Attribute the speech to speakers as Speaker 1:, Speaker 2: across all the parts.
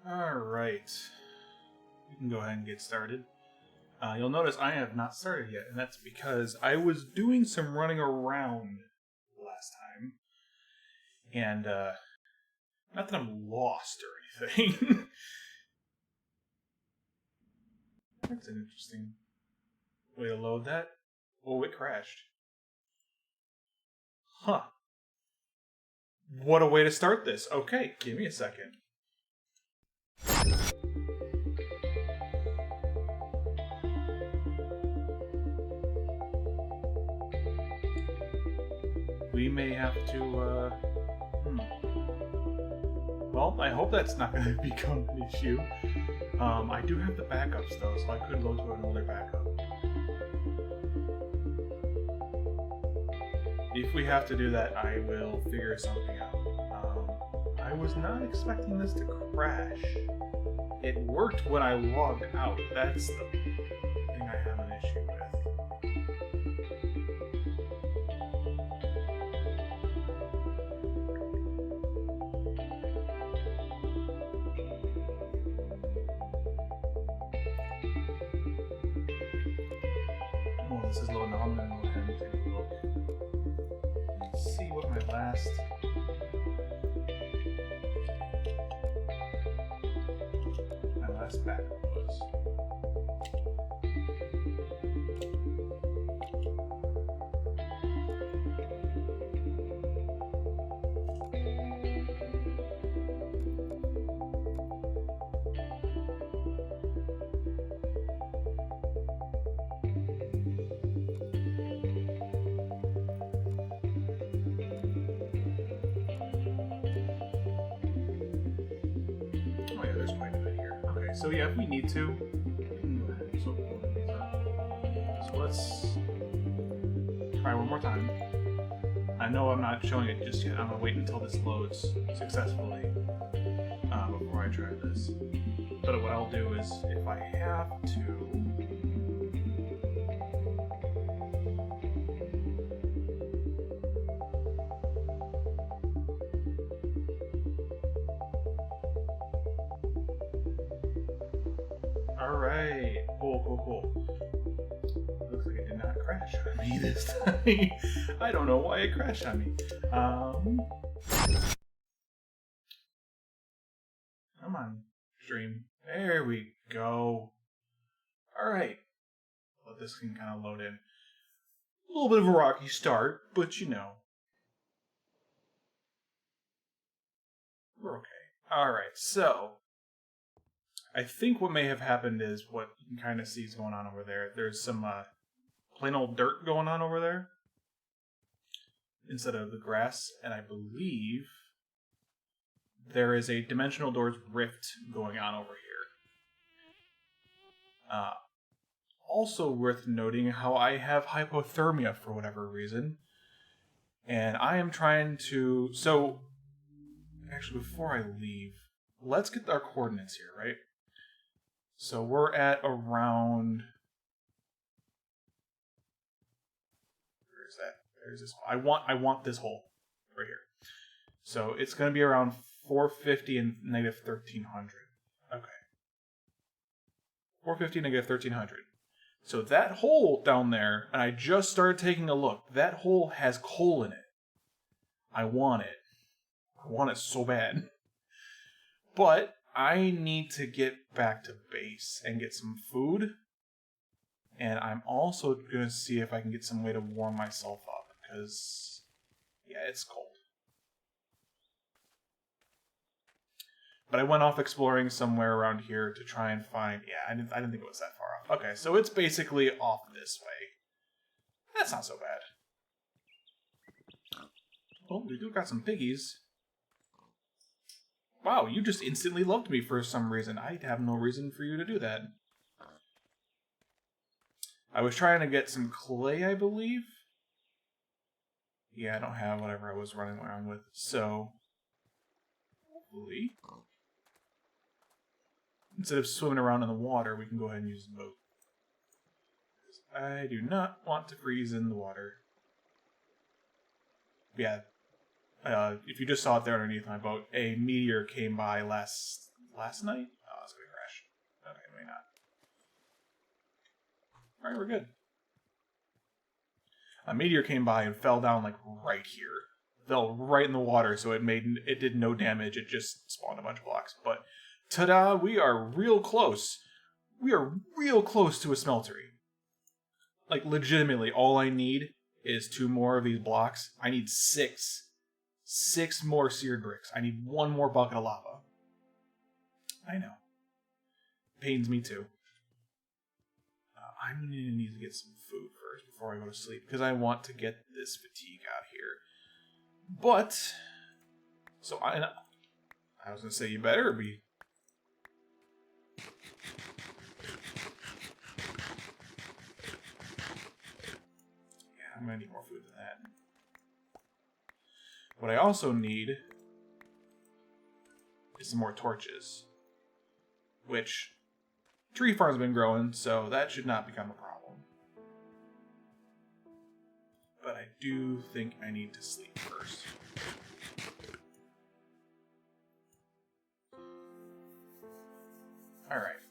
Speaker 1: Alright. We can go ahead and get started. You'll notice I have not started yet, and that's because I was doing some running around last time. And, not that I'm lost or anything. That's an interesting way to load that. Oh, it crashed. Huh. What a way to start this. Okay, give me a second. We may have to, Well, I hope that's not going to become an issue. I do have the backups, though, so I could load to another backup. If we have to do that, I will figure something out. I was not expecting this to crash. It worked when I logged out. That's the thing I have an issue with. Oh, this is loading. I'm going to go ahead and take a look. Let's see what my last backup was. Oh yeah, there's quite a bit here. Okay, so yeah, if we need to, so let's try one more time. I know I'm not showing it just yet. I'm gonna wait until this loads successfully before I try this. But what I'll do is, if I have to, alright, cool. Looks like it did not crash on me this time. I don't know why it crashed on me. Come on, stream. There we go. Alright. Well, this can kind of load in. A little bit of a rocky start, but you know. We're okay. Alright, so I think what may have happened is what you can kind of see is going on over there. There's some plain old dirt going on over there instead of the grass, and I believe there is a dimensional doors rift going on over here. Also worth noting how I have hypothermia for whatever reason, and I am trying to... So, Actually, before I leave, let's get our coordinates here, right? So we're at around... Where is that? There's this hole. I want this hole right here. So it's going to be around 450 and negative 1300. Okay. 450 negative 1300. So that hole down there, and I just started taking a look, that hole has coal in it. I want it. I want it so bad. But I need to get back to base and get some food. And I'm also going to see if I can get some way to warm myself up. Because, yeah, it's cold. But I went off exploring somewhere around here to try and find... Yeah, I didn't think it was that far off. Okay, so it's basically off this way. That's not so bad. Oh, we do got some piggies. Wow, you just instantly loved me for some reason. I have no reason for you to do that. I was trying to get some clay, I believe. Yeah, I don't have whatever I was running around with. So, hopefully, instead of swimming around in the water, we can go ahead and use the boat. I do not want to freeze in the water. Yeah. If you just saw it there underneath my boat, a meteor came by last night? Oh, it's gonna crash. Okay, maybe not. Alright, we're good. A meteor came by and fell down like right here. Fell right in the water, so it did no damage, it just spawned a bunch of blocks. But ta-da, we are real close. We are real close to a smeltery. Like legitimately, all I need is 2 more of these blocks. I need 6. 6 more seared bricks. I need 1 more bucket of lava. I know. Pains me too. I'm going to need to get some food first before I go to sleep, because I want to get this fatigue out here. But, so I was going to say you better be. Yeah, I'm going to need more food than that. What I also need is some more torches, which tree farm's been growing, so that should not become a problem. But I do think I need to sleep first. Alright.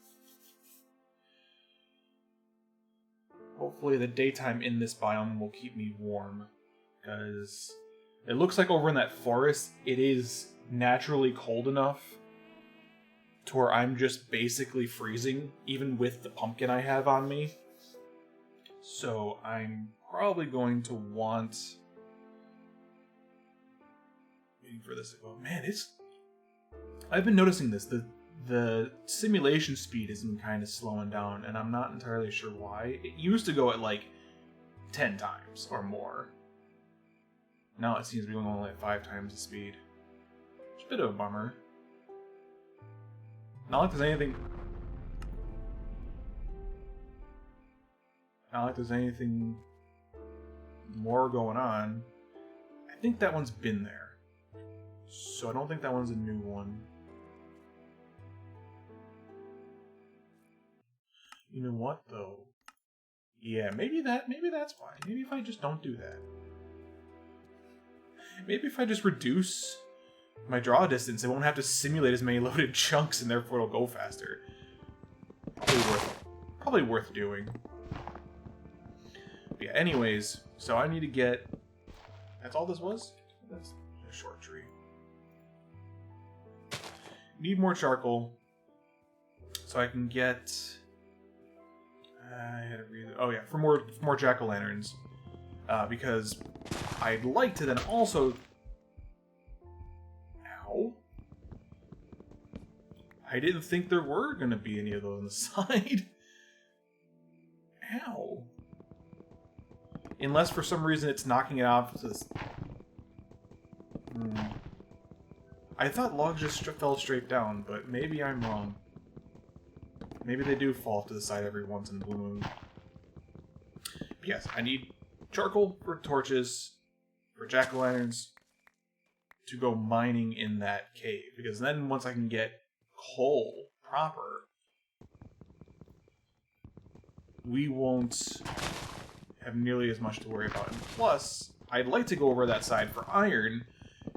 Speaker 1: Hopefully the daytime in this biome will keep me warm, because it looks like over in that forest, it is naturally cold enough to where I'm just basically freezing, even with the pumpkin I have on me. So I'm probably going to want... Waiting for this to go. Man, I've been noticing this. The simulation speed has been kind of slowing down, and I'm not entirely sure why. It used to go at like 10 times or more. Now it seems to be going only at 5 times the speed. It's a bit of a bummer. Not like there's anything more going on. I think that one's been there. So I don't think that one's a new one. You know what though? Yeah, maybe that's why. Maybe if I just don't do that. Maybe if I just reduce my draw distance, it won't have to simulate as many loaded chunks, and therefore it'll go faster. Probably worth doing. But yeah, anyways, so I need to get... That's all this was? That's a short tree. Need more charcoal, so I can get... I had to read... Oh yeah, for more jack-o'-lanterns. Because I'd like to then also... Ow. I didn't think there were going to be any of those on the side. Ow. Unless for some reason it's knocking it off to this... I thought logs just fell straight down, but maybe I'm wrong. Maybe they do fall off to the side every once in a blue moon. But yes, I need charcoal for torches, for jack-o'-lanterns, to go mining in that cave, because then once I can get coal proper, we won't have nearly as much to worry about. And plus, I'd like to go over that side for iron,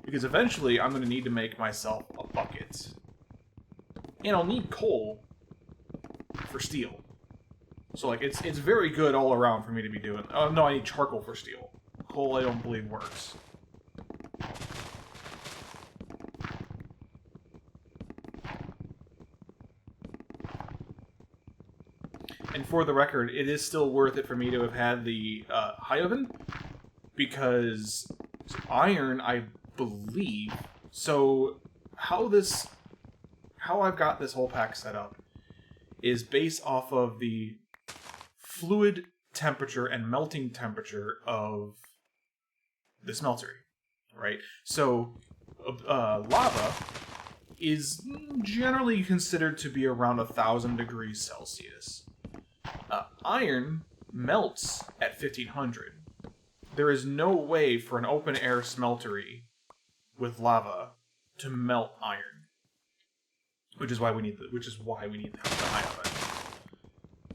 Speaker 1: because eventually I'm going to need to make myself a bucket. And I'll need coal for steel. So, like, it's very good all around for me to be doing. Oh, no, I need charcoal for steel. Coal, I don't believe, works. And for the record, it is still worth it for me to have had the high oven, because iron, I believe... So, how I've got this whole pack set up is based off of the fluid temperature and melting temperature of the smeltery, right? So, lava is generally considered to be around 1,000 degrees Celsius. Iron melts at 1,500. There is no way for an open-air smeltery with lava to melt iron. Which is why we need the high oven.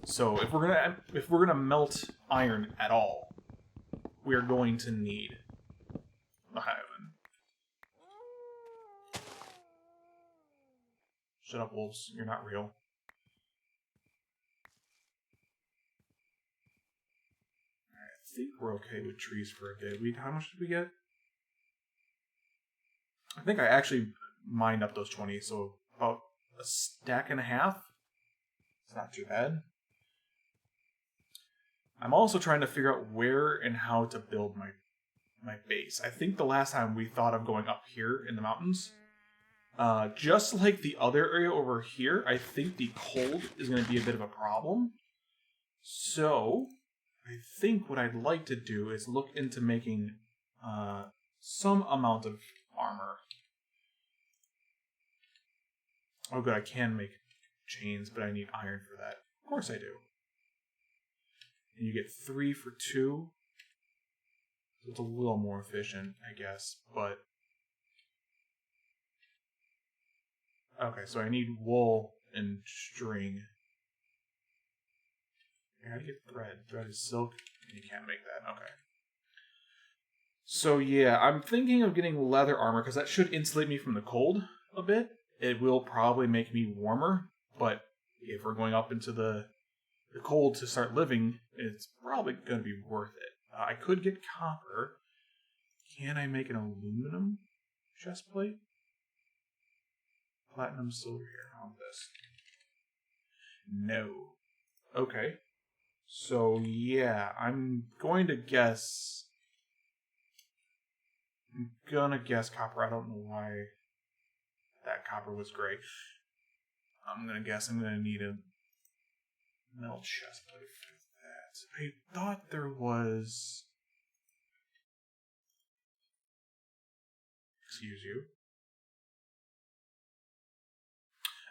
Speaker 1: So if we're gonna melt iron at all, we are going to need the high oven. Shut up, wolves! You're not real. I think we're okay with trees for a day. How much did we get? I think I actually mined up those 20, so about a stack and a half. It's not too bad. I'm also trying to figure out where and how to build my base. I think the last time we thought of going up here in the mountains. Just like the other area over here, I think the cold is going to be a bit of a problem. So, I think what I'd like to do is look into making some amount of armor. Oh good, I can make chains, but I need iron for that. Of course I do. And you get 3 for 2. So it's a little more efficient, I guess, but... Okay, so I need wool and string. I gotta get thread. Thread is silk, and you can't make that. Okay. So yeah, I'm thinking of getting leather armor, because that should insulate me from the cold a bit. It will probably make me warmer, but if we're going up into the cold to start living, it's probably going to be worth it. I could get copper. Can I make an aluminum chest plate? Platinum, silver here. How about this? No. Okay. So, yeah, I'm going to guess... copper. I don't know why that copper was gray. I'm going to guess I'm going to need a metal chest plate for that. I thought there was... Excuse you.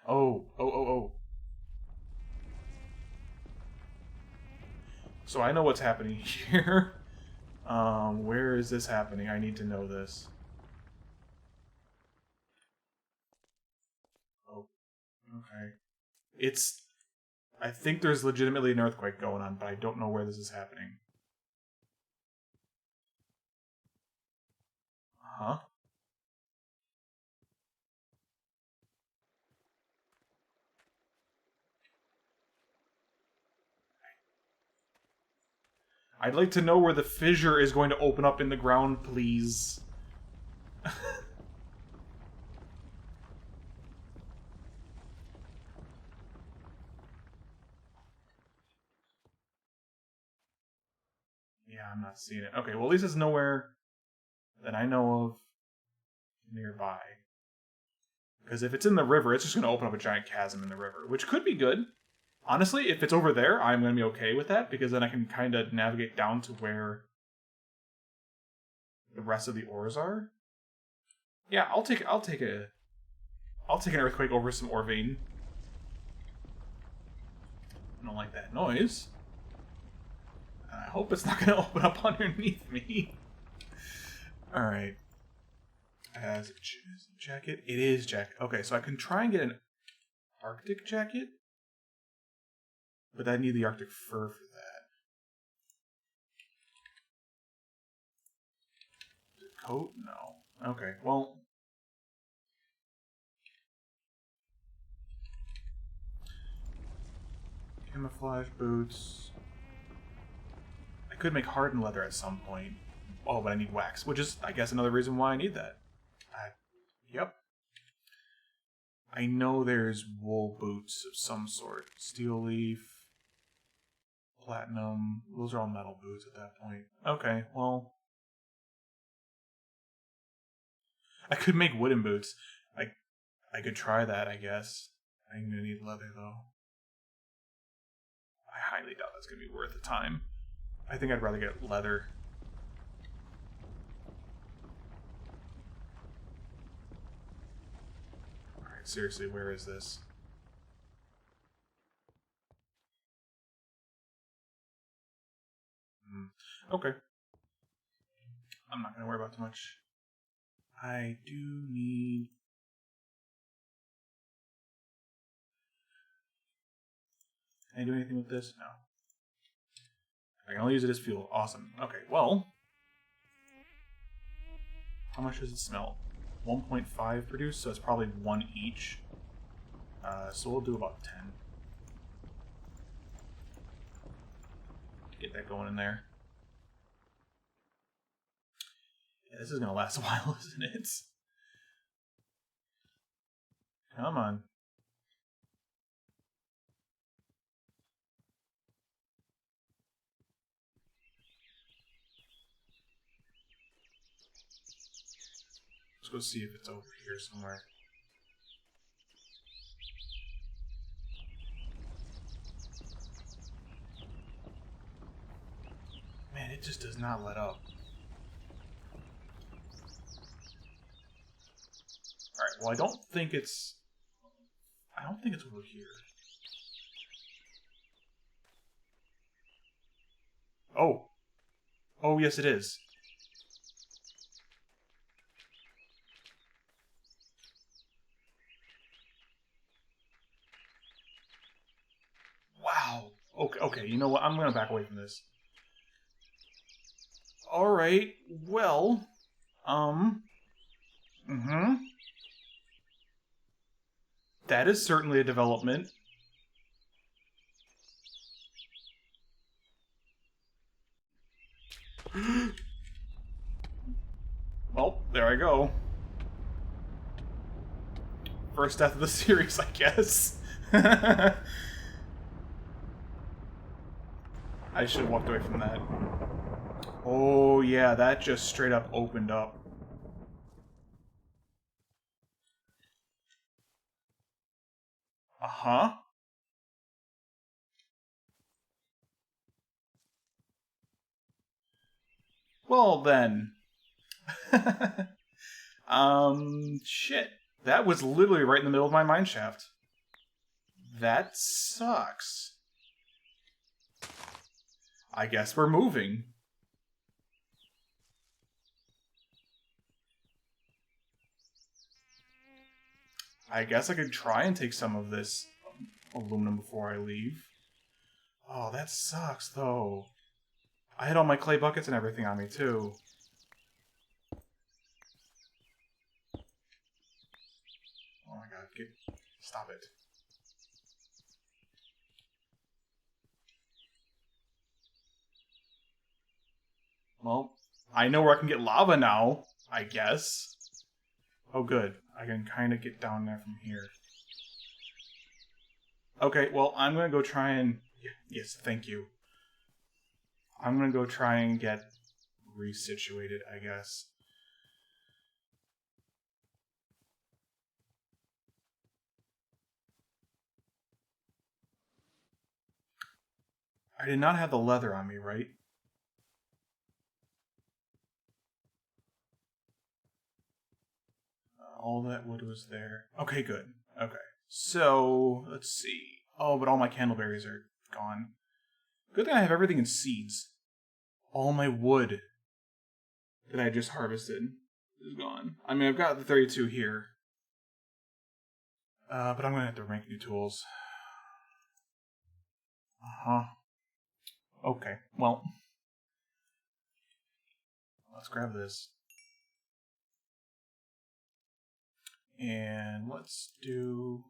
Speaker 1: Oh. So I know what's happening here. Where is this happening? I need to know this. Oh, okay. I think there's legitimately an earthquake going on, but I don't know where this is happening. Huh? I'd like to know where the fissure is going to open up in the ground, please. Yeah, I'm not seeing it. Okay, well at least it's nowhere that I know of nearby. Because if it's in the river, it's just going to open up a giant chasm in the river, which could be good. Honestly, if it's over there, I'm going to be okay with that, because then I can kind of navigate down to where the rest of the ores are. Yeah, I'll take an earthquake over some ore vein. I don't like that noise. And I hope it's not going to open up underneath me. Alright. As a jacket? It is jacket. Okay, so I can try and get an Arctic jacket, but I need the Arctic fur for that. Coat? No. Okay, well. Camouflage boots. I could make hardened leather at some point. Oh, but I need wax, which is, I guess, another reason why I need that. Yep. I know there's wool boots of some sort. Steel leaf, platinum. Those are all metal boots at that point. Okay, well. I could make wooden boots. I could try that, I guess. I'm gonna need leather, though. I highly doubt that's gonna be worth the time. I think I'd rather get leather. Alright, seriously, where is this? Okay. I'm not gonna worry about too much. I do need... Can I do anything with this? No. I can only use it as fuel. Awesome. Okay, well... How much does it smell? 1.5 produced, so it's probably 1 each. So we'll do about 10. Get that going in there. Yeah, this is going to last a while, isn't it? Come on. Let's go see if it's over here somewhere. Man, it just does not let up. Alright, well I don't think it's over here. Oh. Oh, yes it is. Wow. Okay, you know what? I'm gonna back away from this. Alright, well... That is certainly a development. Well, there I go. First death of the series, I guess. I should have walked away from that. Oh, yeah, that just straight up opened up. Uh-huh. Well, then. Shit. That was literally right in the middle of my mine shaft. That sucks. I guess we're moving. I guess I could try and take some of this aluminum before I leave. Oh, that sucks, though. I had all my clay buckets and everything on me, too. Oh my god, stop it. Well, I know where I can get lava now, I guess. Oh, good. I can kind of get down there from here. Okay, well, I'm going to go try and... Yes, thank you. I'm going to go try and get resituated, I guess. I did not have the leather on me, right? All that wood was there. Okay, good. Okay. So, let's see. Oh, but all my candleberries are gone. Good thing I have everything in seeds. All my wood that I just harvested is gone. I mean, I've got the 32 here. But I'm going to have to make new tools. Uh-huh. Okay, well. Let's grab this. And let's do...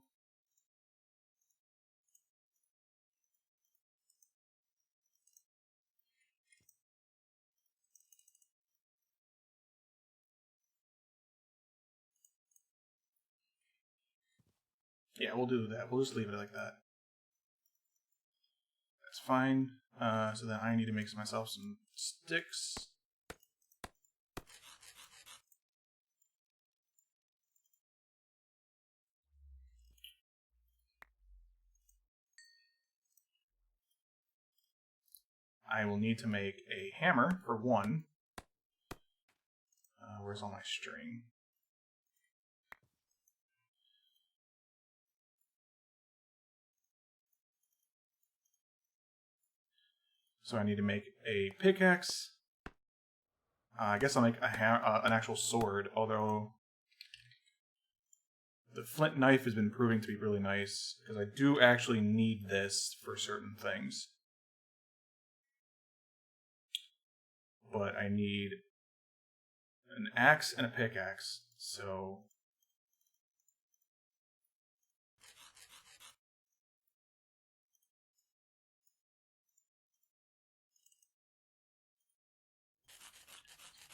Speaker 1: Yeah, we'll do that. We'll just leave it like that. That's fine. So then I need to make myself some sticks. I will need to make a hammer for one. Where's all my string? So I need to make a pickaxe. I guess I'll make an actual sword, although the flint knife has been proving to be really nice, because I do actually need this for certain things. But I need an axe and a pickaxe, so...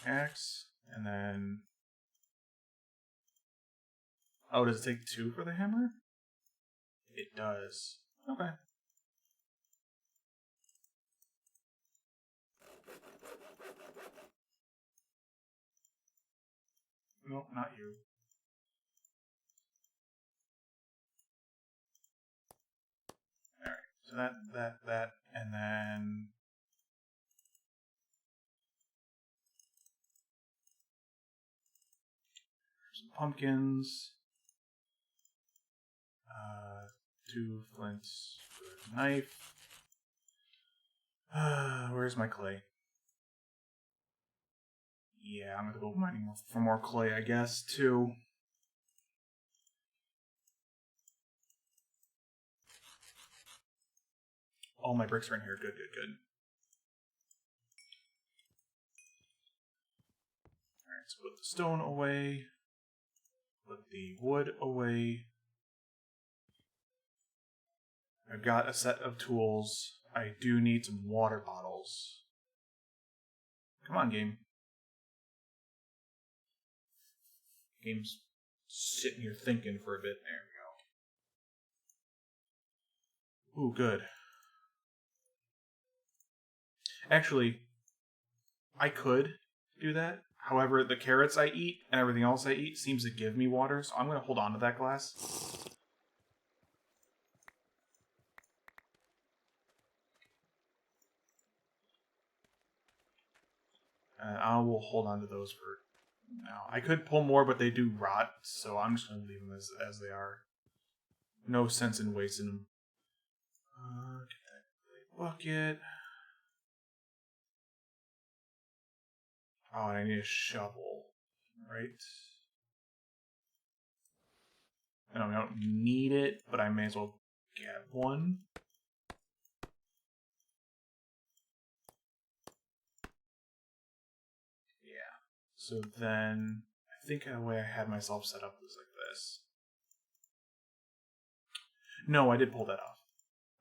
Speaker 1: Axe, and then... Oh, does it take 2 for the hammer? It does. Okay. Nope, not you. Alright, so that, and then... some pumpkins. 2 flints for a knife. Where's my clay? Yeah, I'm gonna go mining for more clay, I guess, too. All my bricks are in here. Good, good, good. Alright, so put the stone away. Put the wood away. I've got a set of tools. I do need some water bottles. Come on, game. Game's sitting here thinking for a bit. There we go. Ooh, good. Actually, I could do that. However, the carrots I eat and everything else I eat seems to give me water, so I'm going to hold on to that glass. I will hold on to those for now. I could pull more, but they do rot, so I'm just going to leave them as they are. No sense in wasting them. Get that bucket. Oh, and I need a shovel, right? I don't need it, but I may as well get one. Yeah. So then, I think the way I had myself set up was like this. No, I did pull that off.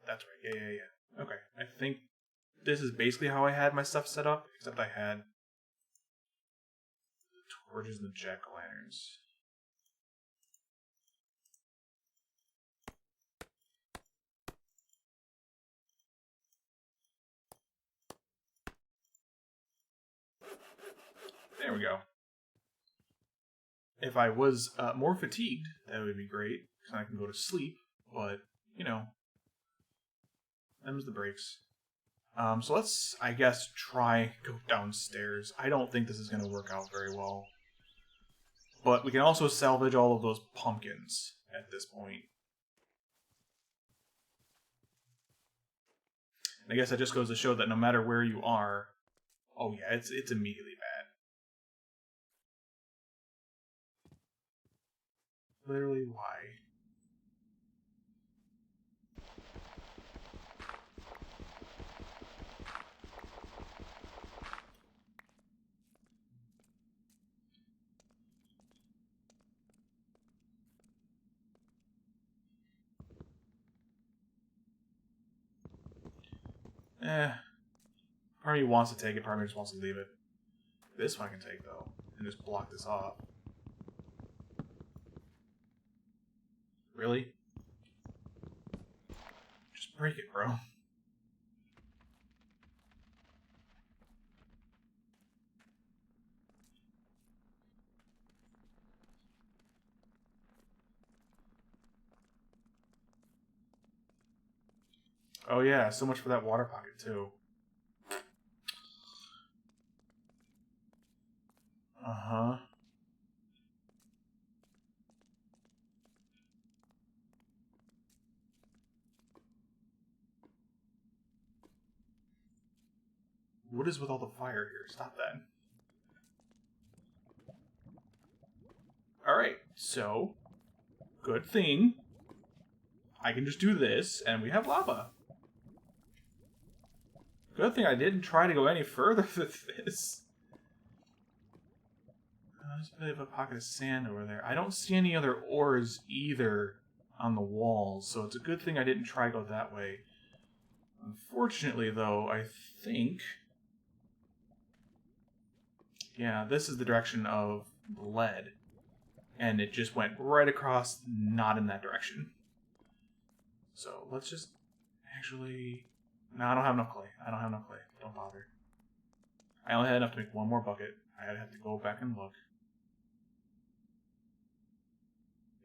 Speaker 1: That's right. Yeah. Okay. I think this is basically how I had my stuff set up, except I had the torches and the jack-o'-lanterns. There we go. If I was more fatigued, that would be great, because I can go to sleep, but, you know, them's the breaks. So let's, I guess, try go downstairs. I don't think this is going to work out very well. But we can also salvage all of those pumpkins at this point. And I guess that just goes to show that no matter where you are, oh yeah, it's immediately bad. Literally, why? Part of me wants to take it, part of me just wants to leave it. This one I can take, though, and just block this off. Really? Just break it, bro. Oh yeah, so much for that water pocket, too. Uh-huh. What is with all the fire here? Stop that. Alright, so, good thing. I can just do this, and we have lava. Good thing I didn't try to go any further with this. There's a bit of a pocket of sand over there. I don't see any other ores either on the walls, so it's a good thing I didn't try to go that way. Unfortunately, though, I think... Yeah, this is the direction of the lead. And it just went right across, not in that direction. So, let's just actually... No, I don't have enough clay. I don't have enough clay. Don't bother. I only had enough to make one more bucket. I'd have to go back and look.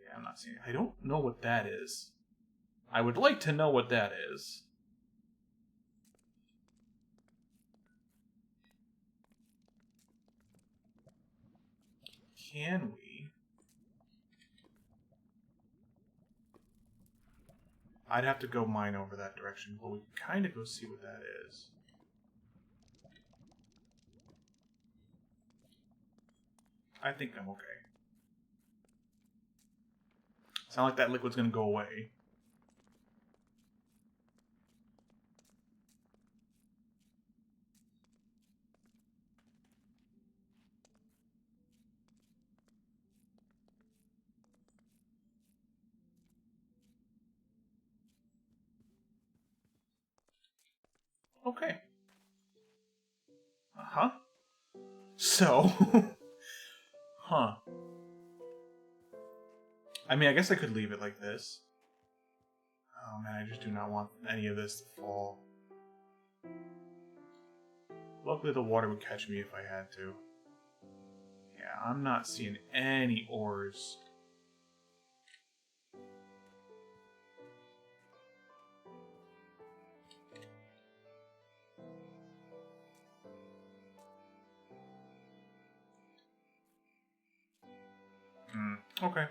Speaker 1: Yeah, I'm not seeing it. I don't know what that is. I would like to know what that is. Can we? I'd have to go mine over that direction, but we can kind of go see what that is. I think I'm okay. It's not like that liquid's gonna go away. Okay. Uh-huh. So... huh. I mean, I guess I could leave it like this. Oh man, I just do not want any of this to fall. Luckily the water would catch me if I had to. Yeah, I'm not seeing any ores. Okay.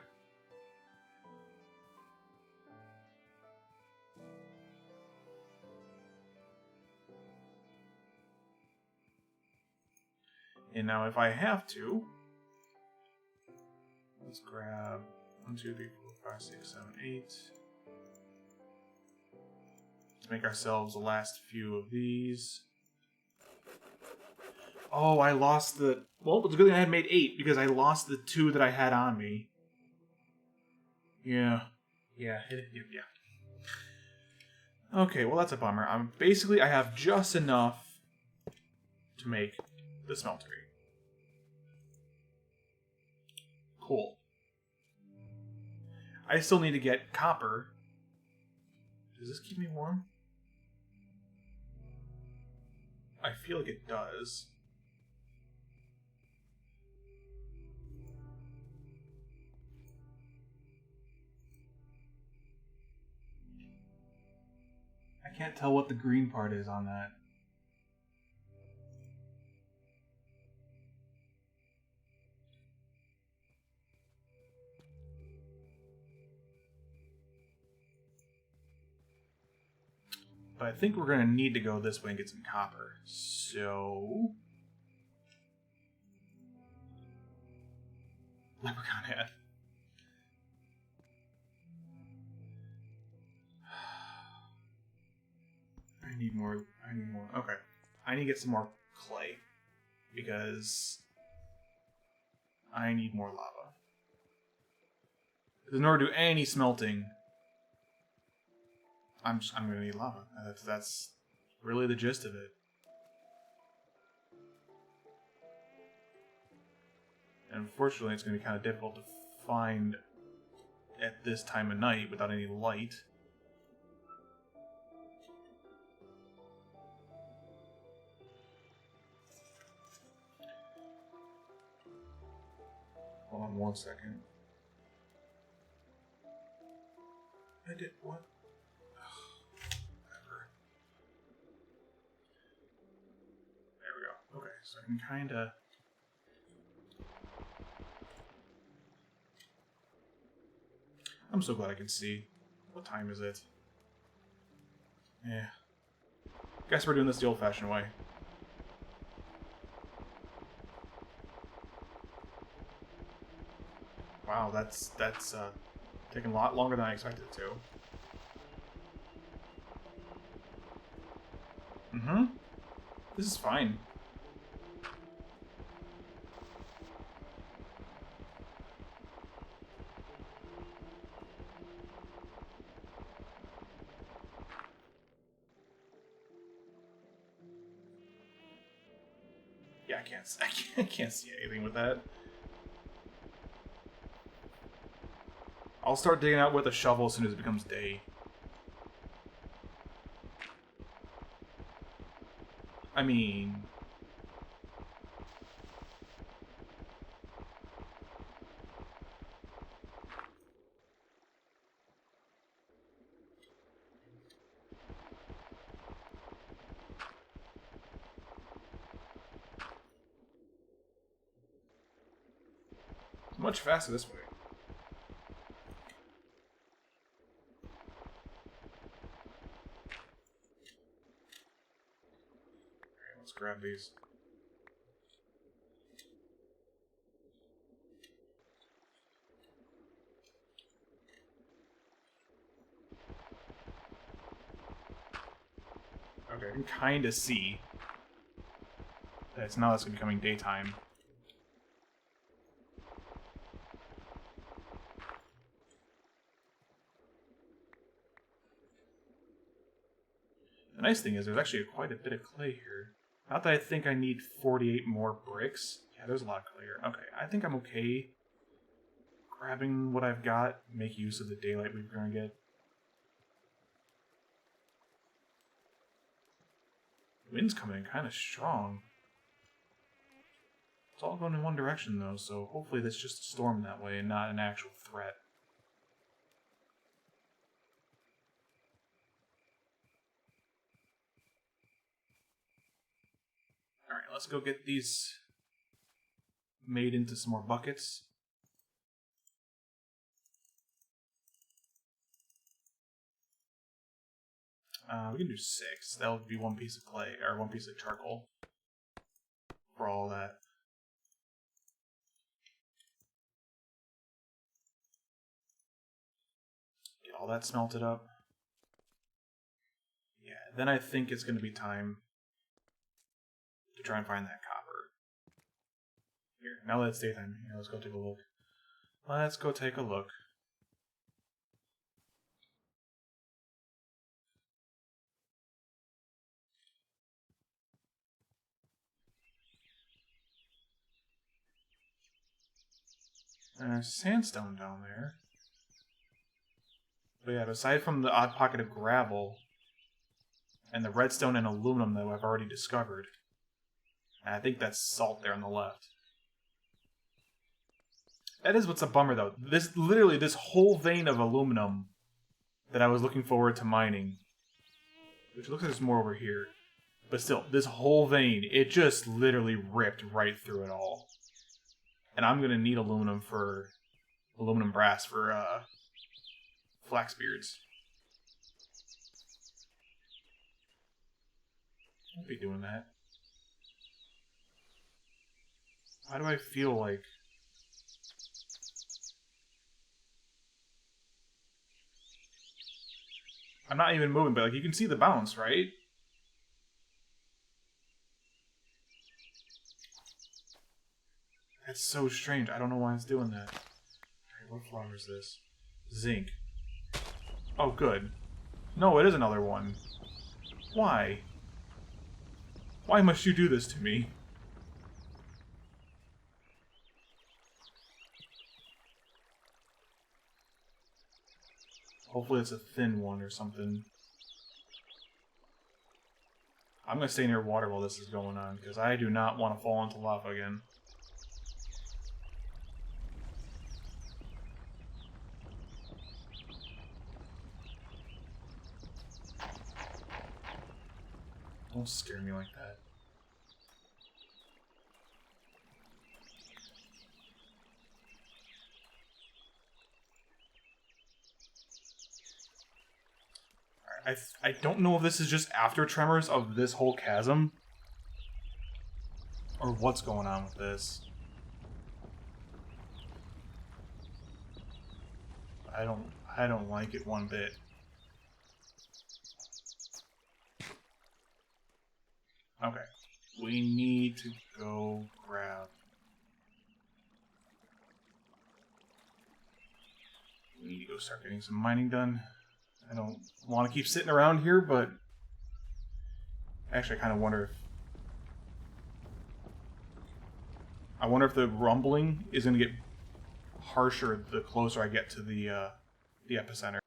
Speaker 1: And now if I have to, let's grab 1, 2, 3, 4, 5, 6, 7, 8. Let's make ourselves the last few of these. Oh, I lost the... Well, it's a good thing I had made 8, because I lost the 2 that I had on me. Yeah. Yeah. Okay, well that's a bummer. Basically, I have just enough to make the smeltery. Cool. I still need to get copper. Does this keep me warm? I feel like it does. I can't tell what the green part is on that. But I think we're going to need to go this way and get some copper. So... Leprechaun head. need more. I need more. Okay. I need to get some more clay. Because I need more lava. Because in order to do any smelting, I'm going to need lava. That's really the gist of it. And unfortunately, it's going to be kind of difficult to find at this time of night without any light. Hold on 1 second. I did what? Whatever. There we go. Okay, so I can kind of... I'm so glad I can see. What time is it? Yeah. Guess we're doing this the old-fashioned way. Wow, that's taking a lot longer than I expected it to. Mm-hmm. This is fine. Yeah, I can't see anything with that. I'll start digging out with a shovel as soon as it becomes day. I mean... it's much faster this way. Okay, let's grab these. Okay, I can kind of see that it's now it's becoming daytime. The nice thing is there's actually quite a bit of clay here. Not that I think I need 48 more bricks. Yeah, there's a lot of clay here. Okay, I think I'm okay grabbing what I've got, make use of the daylight we're going to get. The wind's coming in kind of strong. It's all going in one direction though, so hopefully that's just a storm that way and not an actual threat. Alright, let's go get these made into some more buckets. We can do 6. That would be 1 piece of clay, or 1 piece of charcoal. For all that. Get all that smelted up. Yeah, then I think it's going to be time to try and find that copper. Here, now that it's daytime, here, let's go take a look. Let's go take a look. There's sandstone down there. But yeah, aside from the odd pocket of gravel and the redstone and aluminum that I've already discovered, and I think that's salt there on the left. That is what's a bummer though. This whole vein of aluminum that I was looking forward to mining, which looks like there's more over here, but still, this whole vein, it just literally ripped right through it all. And I'm gonna need aluminum brass for flax beards. I'll be doing that. Why do I feel like... I'm not even moving, but like you can see the bounce, right? That's so strange. I don't know why it's doing that. Alright, what flower is this? Zinc. Oh, good. No, it is another one. Why? Why must you do this to me? Hopefully it's a thin one or something. I'm gonna stay near water while this is going on, because I do not want to fall into lava again. Don't scare me like that. I don't know if this is just after tremors of this whole chasm, or what's going on with this. I don't like it one bit. Okay. We need to go grab. We need to go start getting some mining done. I don't want to keep sitting around here, but actually I kind of wonder if the rumbling is going to get harsher the closer I get to the epicenter.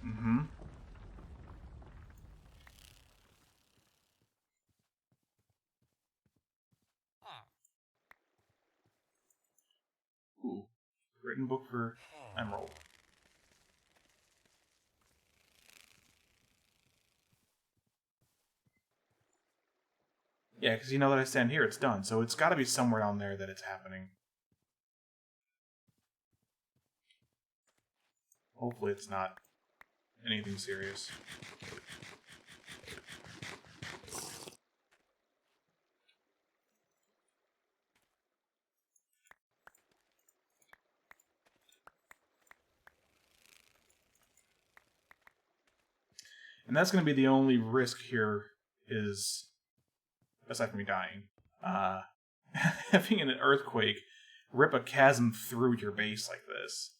Speaker 1: Mm-hmm. Ooh. Written book for Emerald. Yeah, because you know that I stand here, it's done. So it's got to be somewhere down there that it's happening. Hopefully it's not anything serious. And that's going to be the only risk here is, aside from me dying, having an earthquake rip a chasm through your base like this.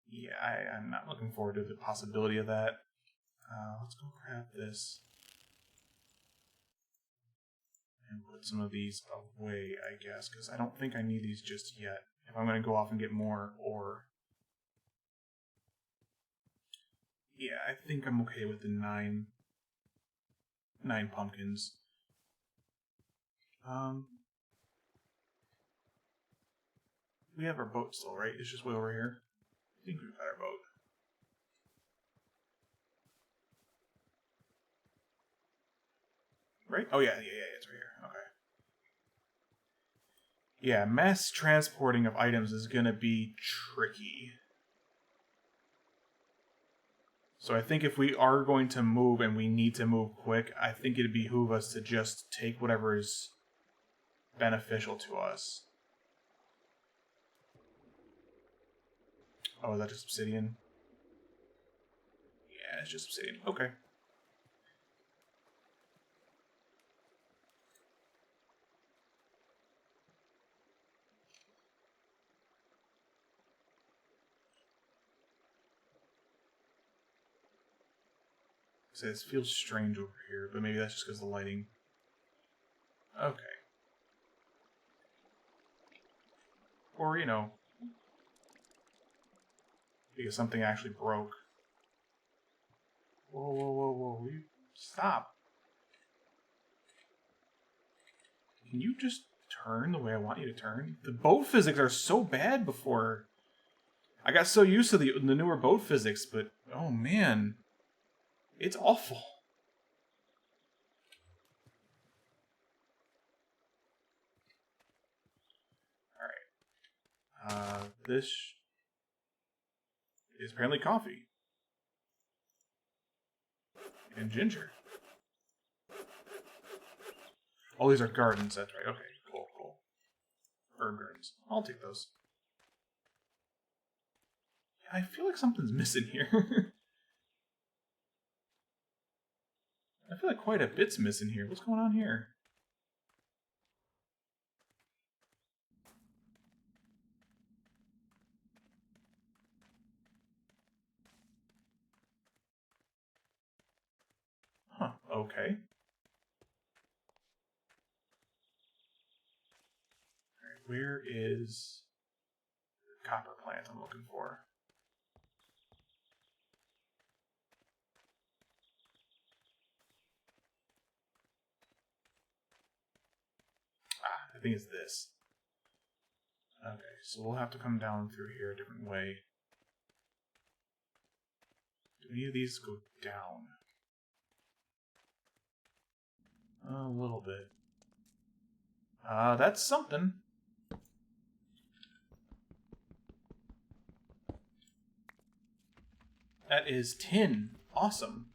Speaker 1: Yeah, I'm not looking forward to the possibility of that. Let's go grab this. And put some of these away, I guess, because I don't think I need these just yet. If I'm going to go off and get more ore. Yeah, I think I'm okay with the nine pumpkins. We have our boat still, right? It's just way over here. I think we've got our boat. Right? Oh, yeah, it's right here. Okay. Yeah, mass transporting of items is going to be tricky. So I think if we are going to move and we need to move quick, I think it'd behoove us to just take whatever is beneficial to us. Oh, is that just obsidian? Yeah, it's just obsidian. Okay. So it feels strange over here, but maybe that's just because of the lighting. Okay. Or, you know, because something actually broke. Whoa, whoa, whoa, whoa. Stop. Can you just turn the way I want you to turn? The boat physics are so bad before. I got so used to the newer boat physics, but oh man. It's awful. Alright. This is apparently coffee. And ginger. Oh, these are gardens, that's right. Okay, cool, cool. Herb gardens. I'll take those. Yeah, I feel like something's missing here. I feel like quite a bit's missing here. What's going on here? Huh, okay. Alright, where is the copper plant I'm looking for? Ah, I think it's this. Okay, so we'll have to come down through here a different way. Do any of these go down? A little bit. That's something. That is tin. Awesome.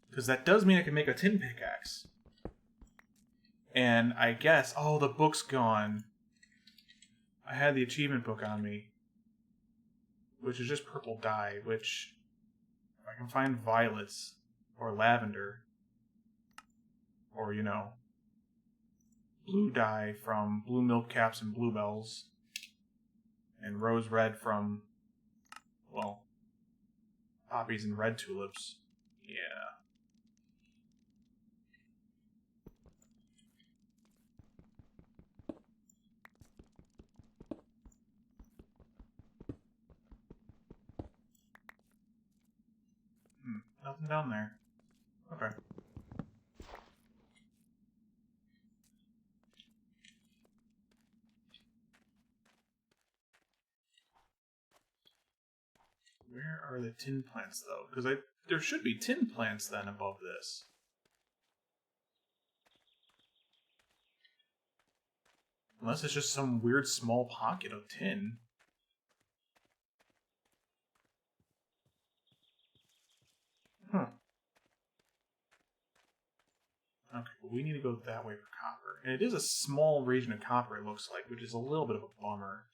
Speaker 1: Because that does mean I can make a tin pickaxe. And I guess... Oh, the book's gone. I had the achievement book on me. Which is just purple dye, which... If I can find violets, or lavender, or, you know, blue dye from blue milk caps and bluebells, and rose red from, well, poppies and red tulips. Yeah. Nothing down there. Okay. Where are the tin plants, though? Because there should be tin plants then above this. Unless it's just some weird small pocket of tin. Huh. Okay, but we need to go that way for copper. And it is a small region of copper, it looks like, which is a little bit of a bummer.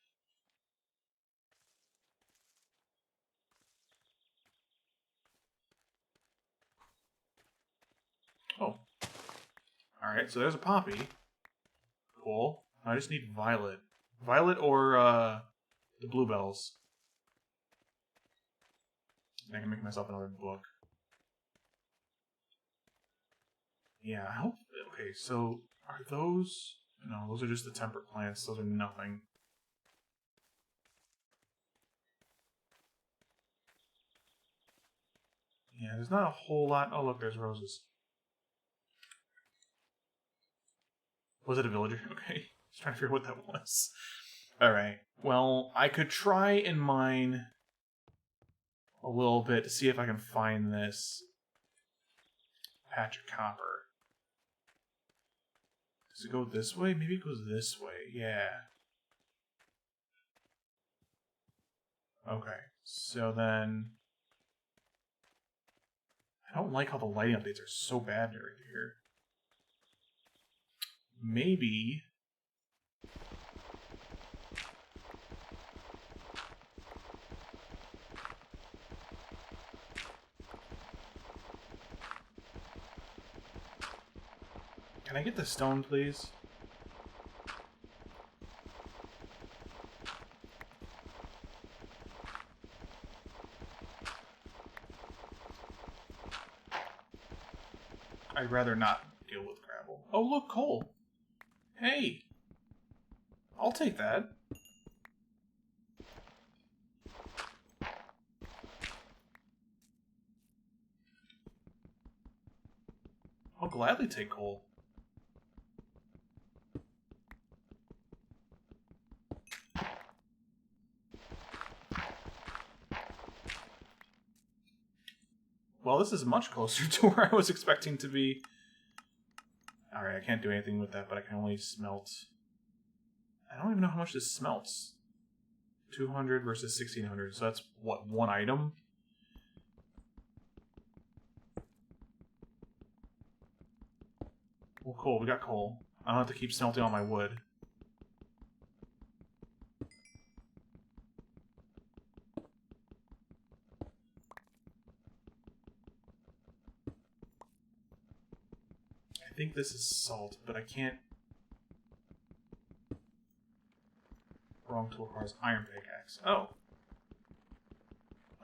Speaker 1: Oh. Alright, so there's a poppy. Cool. I just need violet. Violet or, the bluebells. I can make myself another book. Yeah, I hope... Okay, so are those... No, those are just the temperate plants. Those are nothing. Yeah, there's not a whole lot... Oh, look, there's roses. Was it a villager? Okay. Just trying to figure out what that was. Alright. Well, I could try and mine a little bit to see if I can find this patch of copper. Does it go this way? Maybe it goes this way. Yeah. Okay. So then... I don't like how the lighting updates are so bad right here. Maybe... Can I get the stone, please? I'd rather not deal with gravel. Oh, look, coal! Hey! I'll take that. I'll gladly take coal. Well, this is much closer to where I was expecting to be. Alright, I can't do anything with that, but I can only smelt... I don't even know how much this smelts. 200 versus 1600, so that's, what, one item? Well, cool, we got coal. I don't have to keep smelting all my wood. I think this is salt, but I can't... Wrong tool requires iron pickaxe. Oh.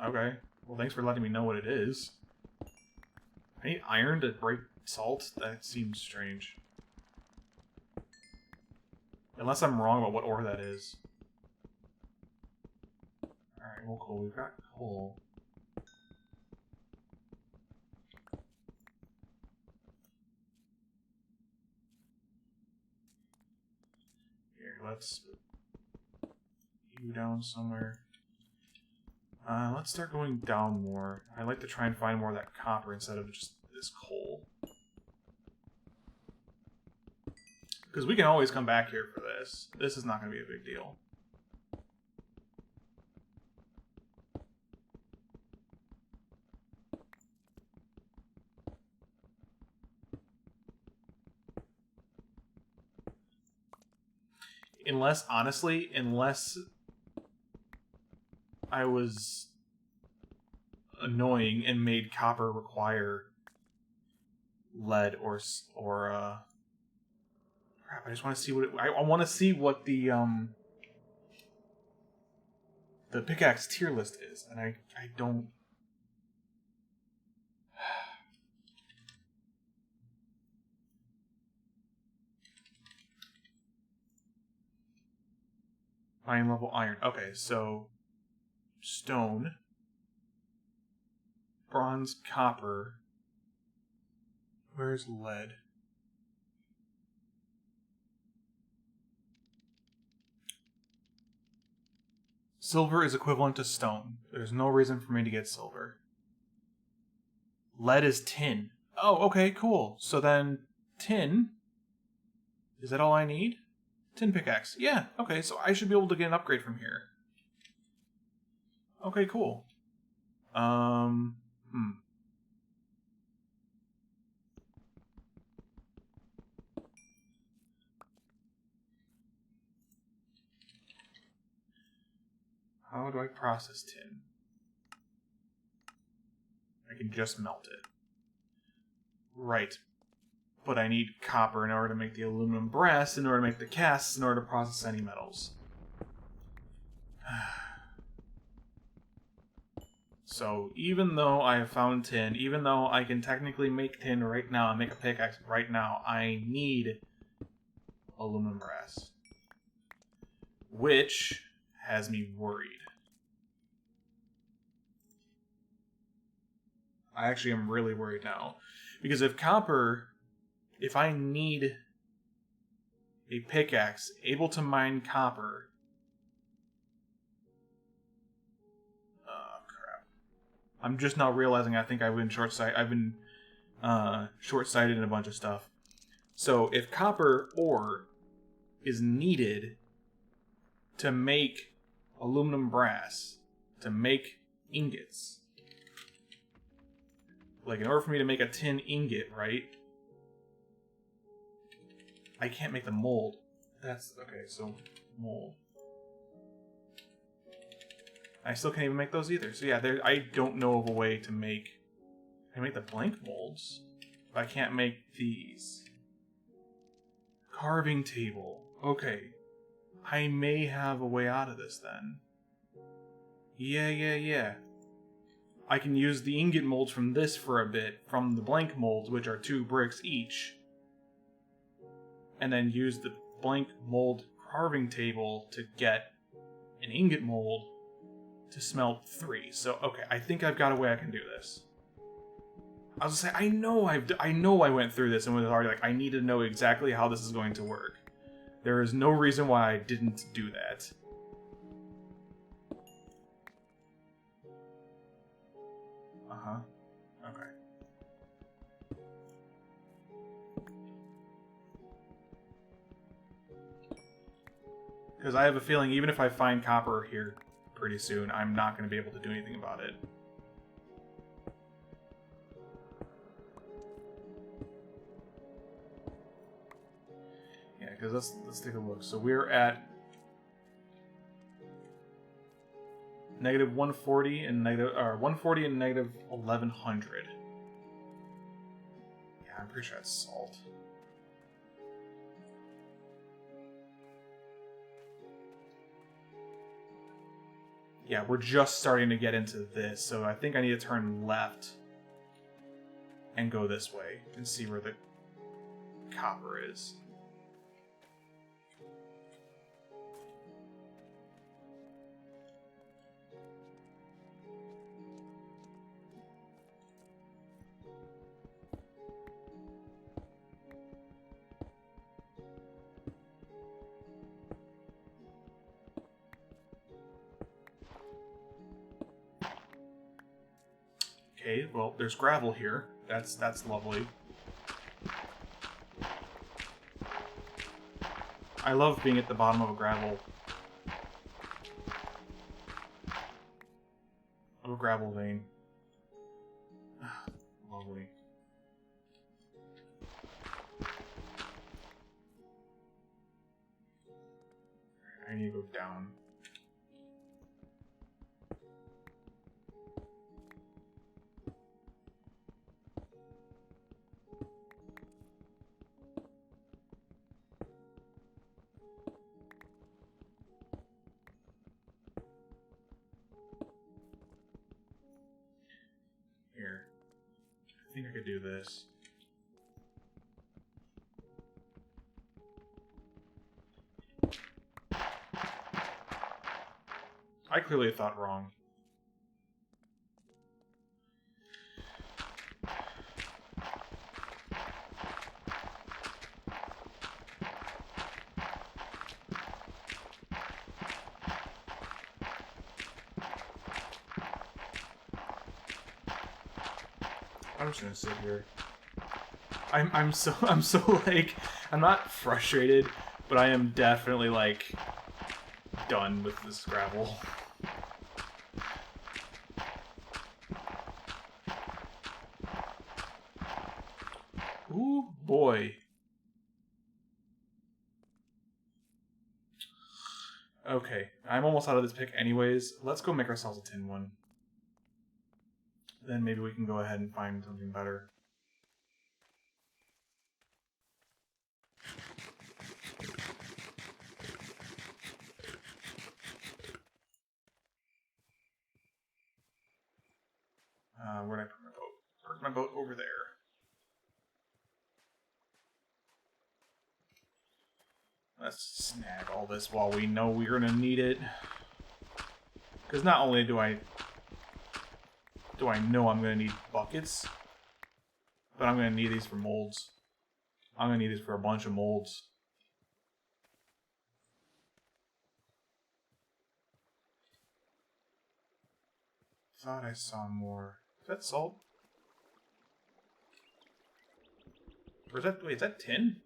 Speaker 1: Okay. Well, thanks for letting me know what it is. I need iron to break salt? That seems strange. Unless I'm wrong about what ore that is. Alright, well cool. We've got coal. Here, let's... you down somewhere. Let's start going down more. I like to try and find more of that copper instead of just this coal. Because we can always come back here for this. This is not going to be a big deal. Unless, honestly, unless I was annoying and made copper require lead or crap, I just want to see what it, I want to see what the pickaxe tier list is, and I don't. Iron level iron. Okay, so stone, bronze, copper. Where's lead? Silver is equivalent to stone. There's no reason for me to get silver. Lead is tin. Oh, okay, cool. So then tin. Is that all I need? Tin pickaxe. Yeah, okay, so I should be able to get an upgrade from here. Okay, cool. How do I process tin? I can just melt it. Right. But I need copper in order to make the aluminum brass, in order to make the casts, in order to process any metals. So, even though I have found tin, even though I can technically make tin right now and make a pickaxe right now, I need aluminum brass. Which has me worried. I actually am really worried now. Because if I need a pickaxe able to mine copper... Oh, crap. I'm just now realizing I think I've been short-sighted in a bunch of stuff. So, if copper ore is needed to make aluminum brass, to make ingots... Like, in order for me to make a tin ingot, right? I can't make the mold. That's... Okay, so... Mold. I still can't even make those either. So yeah, I don't know of a way to make... I can make the blank molds. But I can't make these. Carving table. Okay. I may have a way out of this, then. Yeah. I can use the ingot molds from this for a bit, from the blank molds, which are 2 bricks each, and then use the blank mold carving table to get an ingot mold to smelt 3. So, okay, I think I've got a way I can do this. I was gonna say, I know I went through this and was already like, I need to know exactly how this is going to work. There is no reason why I didn't do that. Because I have a feeling even if I find copper here pretty soon, I'm not going to be able to do anything about it. Yeah, because let's take a look. So we're at negative 140 and negative 140 and negative 1100. Yeah, I'm pretty sure that's salt. Yeah, we're just starting to get into this, so I think I need to turn left and go this way and see where the copper is. Okay, well, there's gravel here. That's lovely. I love being at the bottom of a gravel vein. Lovely. I need to go down. Here. I think I could do this. I clearly thought wrong. I'm just gonna sit here. I'm so like, I'm not frustrated, but I am definitely like done with this gravel. Ooh boy. Okay, I'm almost out of this pick anyways. Let's go make ourselves a tin one. Then maybe we can go ahead and find something better. Where'd I put my boat? Park my boat over there. Let's snag all this while we know we're gonna need it. Because not only do I know I'm gonna need buckets, but I'm gonna need these for molds. I'm gonna need these for a bunch of molds. Thought I saw more. Is that salt? Or is that, wait, is that tin?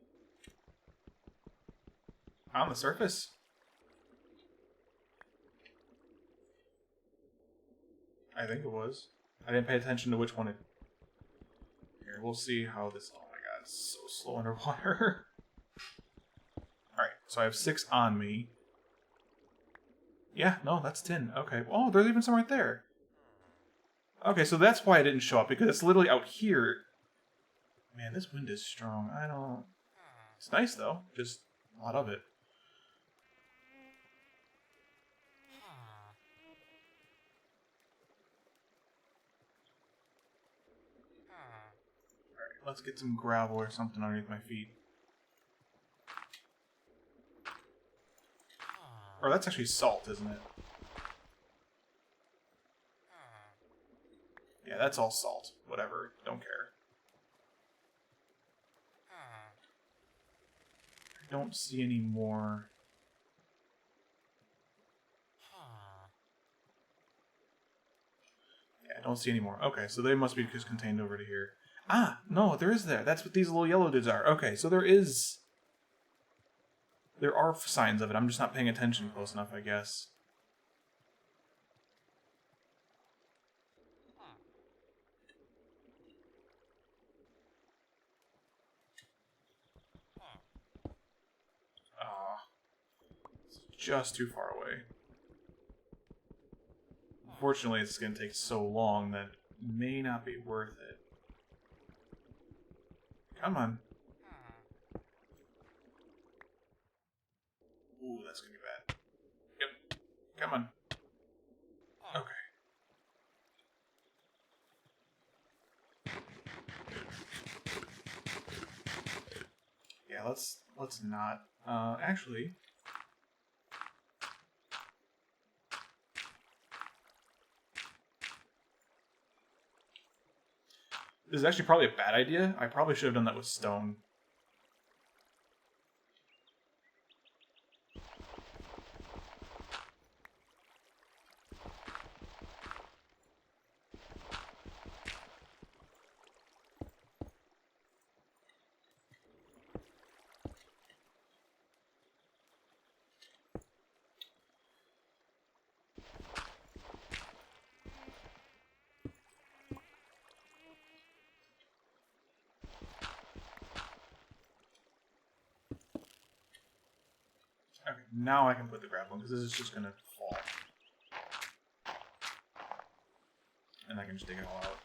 Speaker 1: On the surface? I think it was. I didn't pay attention to which one it... Here, we'll see how this... Oh my god, it's so slow underwater. Alright, so I have 6 on me. Yeah, no, that's tin. Okay. Oh, there's even some right there. Okay, so that's why it didn't show up, because it's literally out here. Man, this wind is strong. I don't... It's nice, though. Just a lot of it. Alright, let's get some gravel or something underneath my feet. Or that's actually salt, isn't it? Yeah, that's all salt. Whatever. Don't care. I don't see any more. Yeah, I don't see any more. Okay, so they must be just contained over to here. Ah, no, there is there. That's what these little yellow dudes are. Okay, so there is There are signs of it. I'm just not paying attention close enough, I guess. It's just too far away. Unfortunately, it's going to take so long that it may not be worth it. Come on. Ooh, that's going to be bad. Yep. Come on. Okay. Yeah, let's not. Actually, this is actually probably a bad idea. I probably should have done that with stone. Okay, now I can put the grappling because this is just gonna fall, and I can just dig it all out.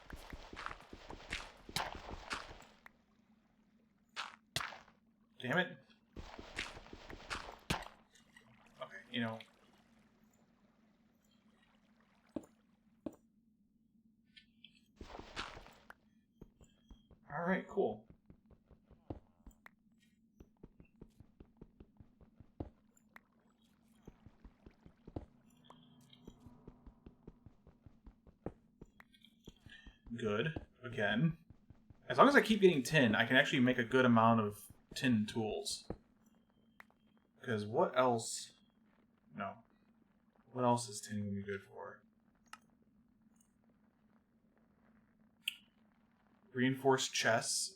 Speaker 1: Damn it! Okay, you know. All right, cool. Good. Again. As long as I keep getting tin, I can actually make a good amount of tin tools. Because what else... No. What else is tin going to be good for? Reinforced chests.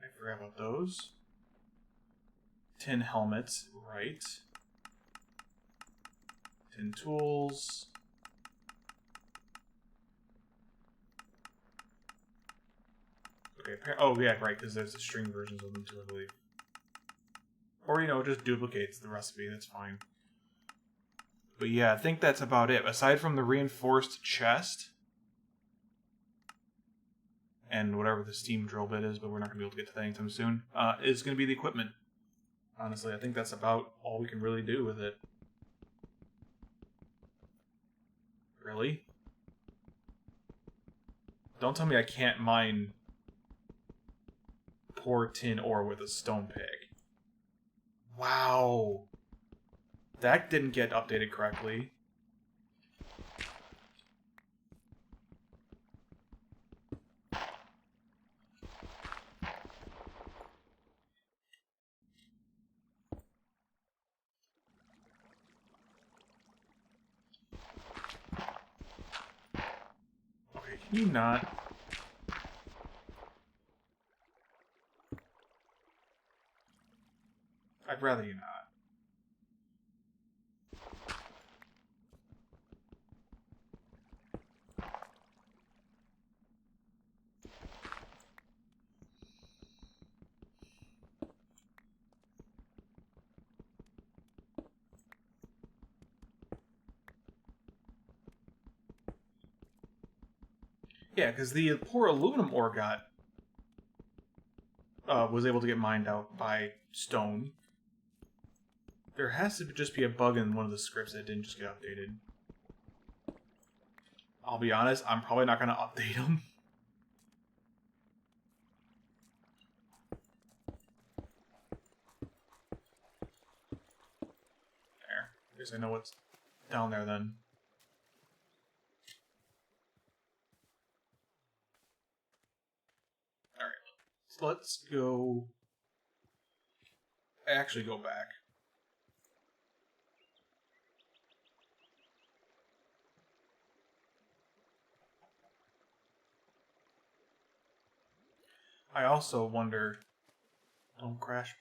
Speaker 1: I forgot about those. Tin helmets. Right. Tin tools. Okay, oh yeah, right, because there's the string versions of them too, I believe. Or, you know, just duplicates the recipe, that's fine. But yeah, I think that's about it. Aside from the reinforced chest, and whatever the steam drill bit is, but we're not going to be able to get to that anytime soon, is going to be the equipment. Honestly, I think that's about all we can really do with it. Really? Don't tell me I can't mine poor tin ore with a stone pick. Wow. That didn't get updated correctly. Okay, can you not? I'd rather you not. Yeah, because the poor aluminum ore was able to get mined out by stone. There has to just be a bug in one of the scripts that didn't just get updated. I'll be honest, I'm probably not going to update them. There. I guess I know what's down there then. Alright. So let's go... actually go back. I also wonder... Don't crash.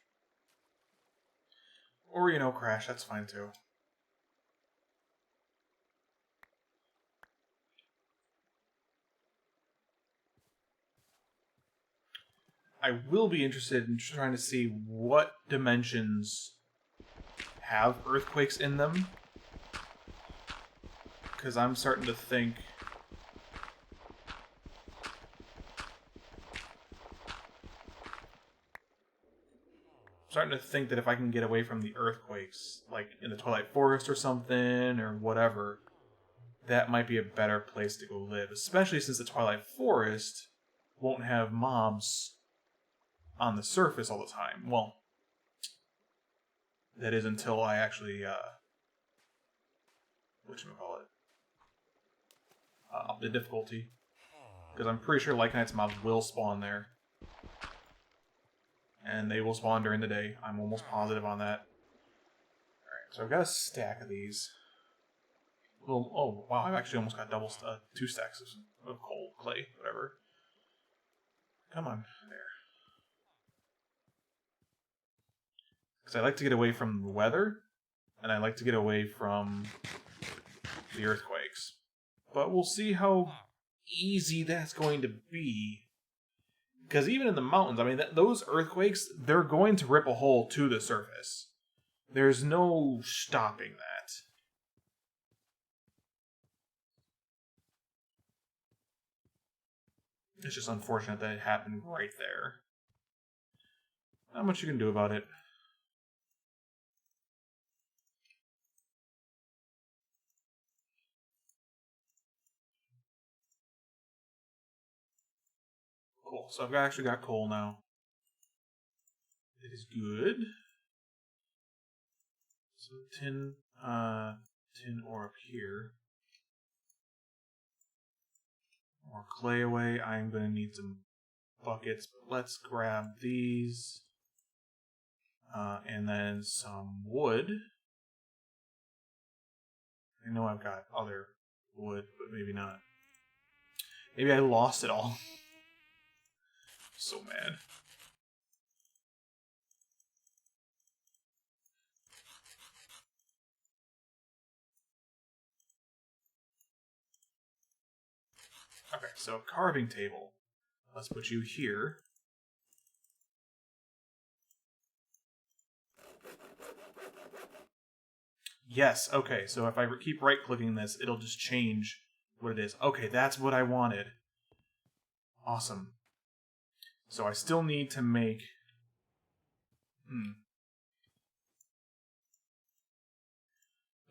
Speaker 1: Or, you know, crash. That's fine too. I will be interested in trying to see what dimensions have earthquakes in them. Because I'm starting to think... that if I can get away from the earthquakes, like in the Twilight Forest or something, or whatever, that might be a better place to go live. Especially since the Twilight Forest won't have mobs on the surface all the time. Well, that is until I actually, whatchamacallit, up the difficulty. Because I'm pretty sure Lycanites mobs will spawn there. And they will spawn during the day. I'm almost positive on that. Alright, so I've got a stack of these. Well, oh, wow, I've actually almost got 2 stacks of coal, clay, whatever. Come on, there. Because I like to get away from the weather, and I like to get away from the earthquakes. But we'll see how easy that's going to be. Because even in the mountains, I mean, those earthquakes, they're going to rip a hole to the surface. There's no stopping that. It's just unfortunate that it happened right there. Not much you can do about it. Cool, so I've actually got coal now. It is good. So tin ore up here. More clay away. I'm going to need some buckets, but let's grab these. And then some wood. I know I've got other wood, but maybe not. Maybe I lost it all. So mad. Okay, so carving table. Let's put you here. Yes, okay, so if I keep right-clicking this, it'll just change what it is. Okay, that's what I wanted. Awesome. So I still need to make...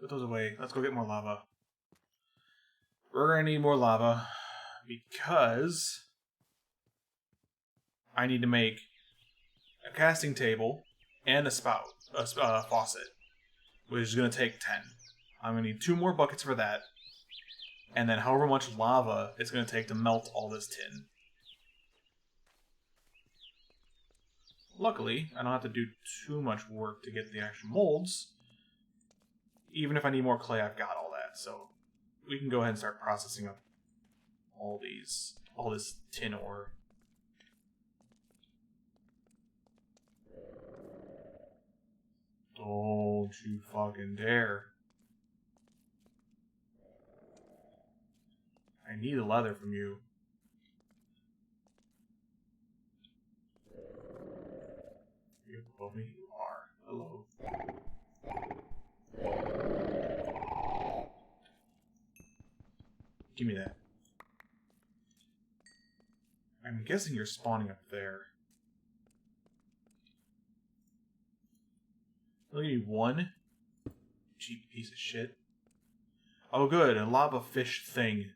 Speaker 1: Put those away. Let's go get more lava. We're gonna need more lava because I need to make a casting table and a faucet, which is gonna take 10. I'm gonna need 2 more buckets for that, and then however much lava it's gonna take to melt all this tin. Luckily, I don't have to do too much work to get the actual molds. Even if I need more clay, I've got all that, so we can go ahead and start processing up all this tin ore. Don't you fucking dare. I need the leather from you. You above me? You are. Hello. Give me that. I'm guessing you're spawning up there. Only need 1? Cheap piece of shit. Oh good, a lava fish thing.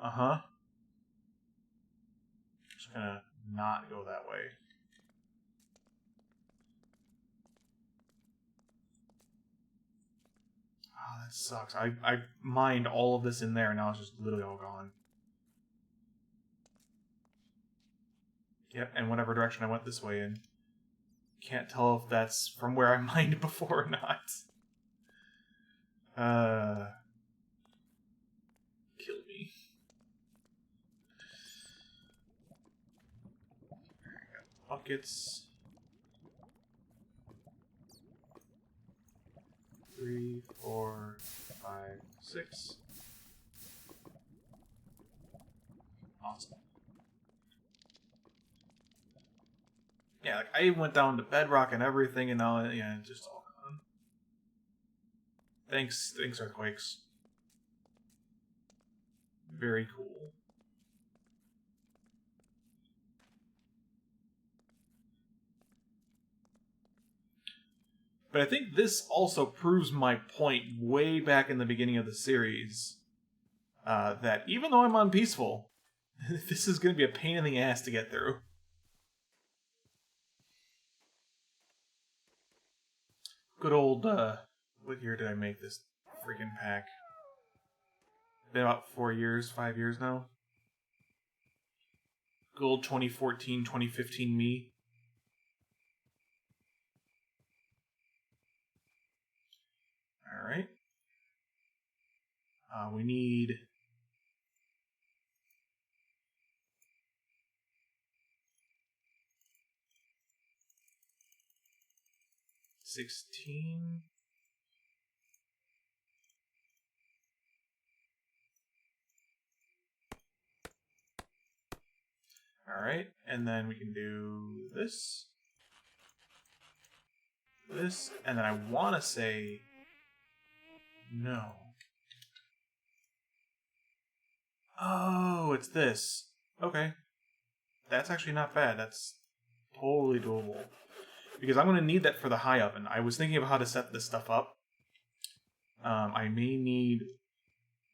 Speaker 1: Uh-huh. Just gonna not go that way. Oh, that sucks. I mined all of this in there, and now it's just literally all gone. Yep, and whatever direction I went this way in. Can't tell if that's from where I mined before or not. Kill me. Buckets. 3, 4, 5, 6. Awesome. Yeah, like I went down to bedrock and everything, and now yeah, it's just all gone. Thanks, earthquakes. Very cool. But I think this also proves my point way back in the beginning of the series that even though I'm on peaceful, this is going to be a pain in the ass to get through. Good old, what year did I make this freaking pack? Been about 4 years, 5 years now. Good old 2014, 2015 me. Alright. We need... $16. Alright, and then we can do this. This, and then I want to say... No. Oh, it's this. Okay. That's actually not bad. That's totally doable. Because I'm going to need that for the high oven. I was thinking of how to set this stuff up. I may need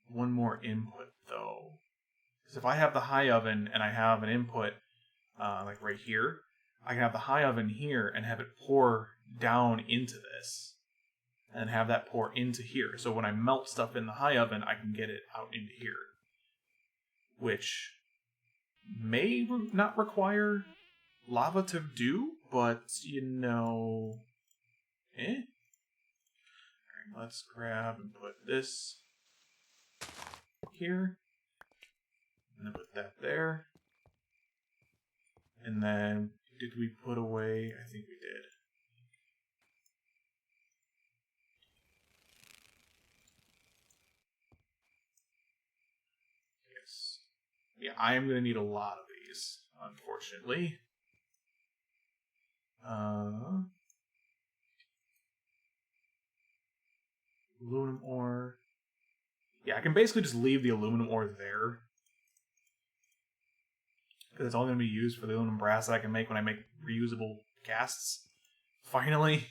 Speaker 1: one more input, though. Because if I have the high oven and I have an input, like right here, I can have the high oven here and have it pour down into this. And have that pour into here. So when I melt stuff in the high oven, I can get it out into here. Which may not require lava to do, but, you know... Alright, let's grab and put this here. And then put that there. And then, did we put away... I think we did. Yes. Yeah, I am going to need a lot of these, unfortunately. Aluminum ore. Yeah, I can basically just leave the aluminum ore there. Because it's only going to be used for the aluminum brass that I can make when I make reusable casts. Finally.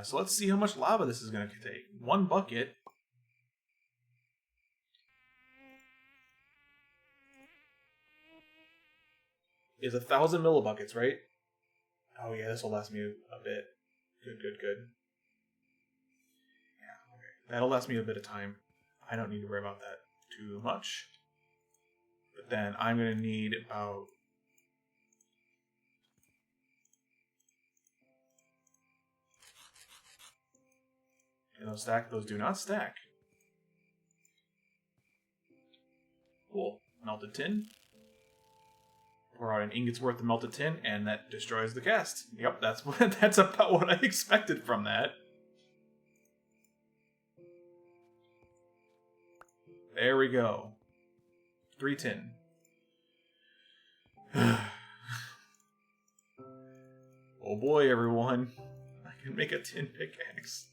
Speaker 1: So let's see how much lava this is going to take. 1 bucket. Is 1,000 millibuckets, right? Oh yeah, this will last me a bit. Good. Yeah, okay. That'll last me a bit of time. I don't need to worry about that too much. But then I'm going to need about... And those stack? Those do not stack. Cool. Melted tin. Pour out an ingot's worth of melted tin, and that destroys the cast. Yep, that's about what I expected from that. There we go. 3 tin. Oh boy, everyone. I can make a tin pickaxe.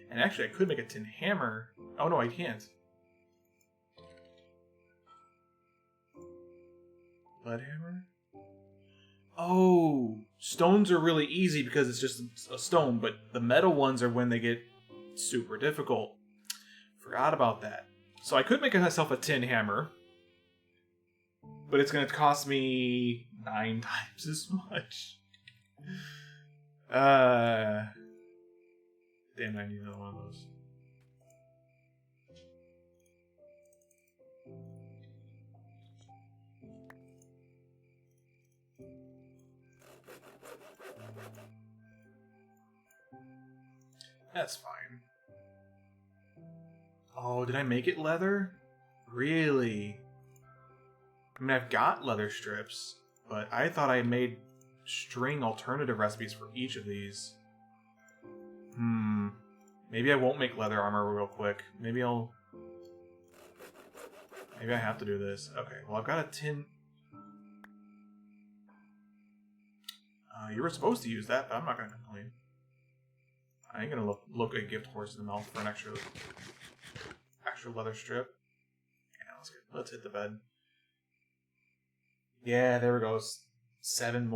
Speaker 1: And actually, I could make a tin hammer. Oh no, I can't. Lead hammer? Oh, stones are really easy because it's just a stone, but the metal ones are when they get super difficult. Forgot about that. So I could make myself a tin hammer, but it's going to cost me 9 times as much. Damn, I need another one of those. That's fine. Oh, did I make it leather? Really? I mean, I've got leather strips, but I thought I made string alternative recipes for each of these. Maybe I won't make leather armor real quick. Maybe I have to do this. Okay, well, I've got a tin. You were supposed to use that, but I'm not going to complain. I ain't going to look a gift horse in the mouth for an extra leather strip. Yeah, let's hit the bed. Yeah, there we go. 7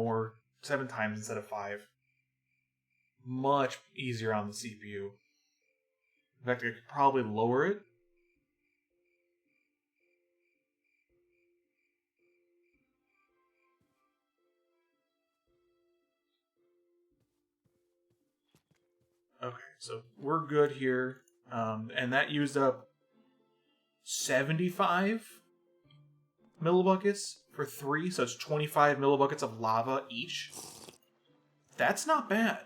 Speaker 1: times instead of 5. Much easier on the CPU. In fact, I could probably lower it. Okay, so we're good here. And that used up 75 millibuckets for 3, so it's 25 millibuckets of lava each. That's not bad.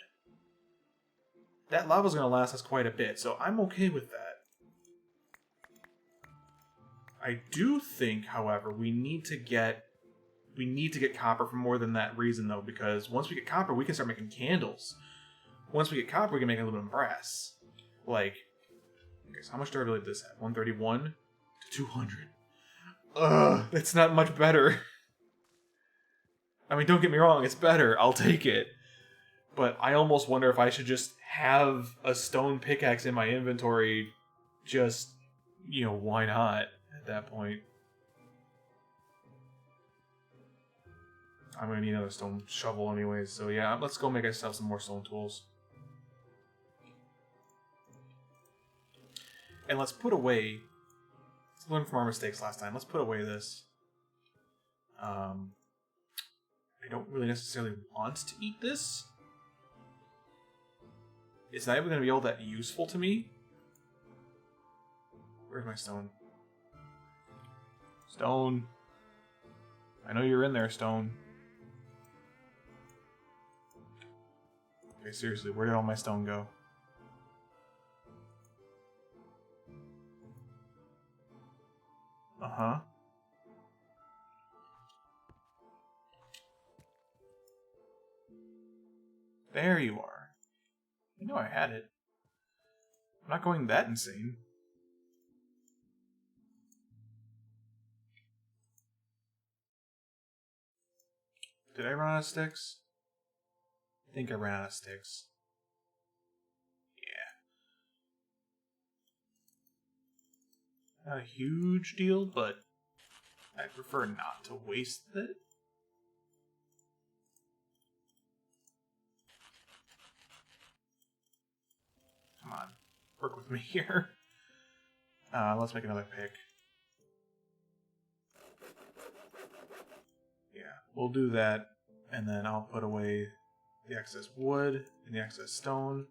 Speaker 1: That lava's going to last us quite a bit, so I'm okay with that. I do think, however, we need to get copper for more than that reason, though, because once we get copper, we can start making candles. Once we get copper, we can make a little bit of brass. Like, okay, so how much durability does this have? 131 to 200. Ugh, it's not much better. I mean, don't get me wrong, it's better. I'll take it. But I almost wonder if I should just have a stone pickaxe in my inventory. Just, why not at that point? I'm going to need another stone shovel anyways. So yeah, let's go make ourselves some more stone tools. And let's put away... Let's learn from our mistakes last time. Let's put away this. I don't really necessarily want to eat this. It's not even going to be all that useful to me. Where's my stone? Stone. I know you're in there, stone. Okay, seriously, where did all my stone go? Uh-huh. There you are. You know I had it. I'm not going that insane. Did I run out of sticks? I think I ran out of sticks. Yeah. Not a huge deal, but I prefer not to waste it. Come on. Work with me here. Let's make another pick. Yeah, we'll do that, and then I'll put away the excess wood and the excess stone.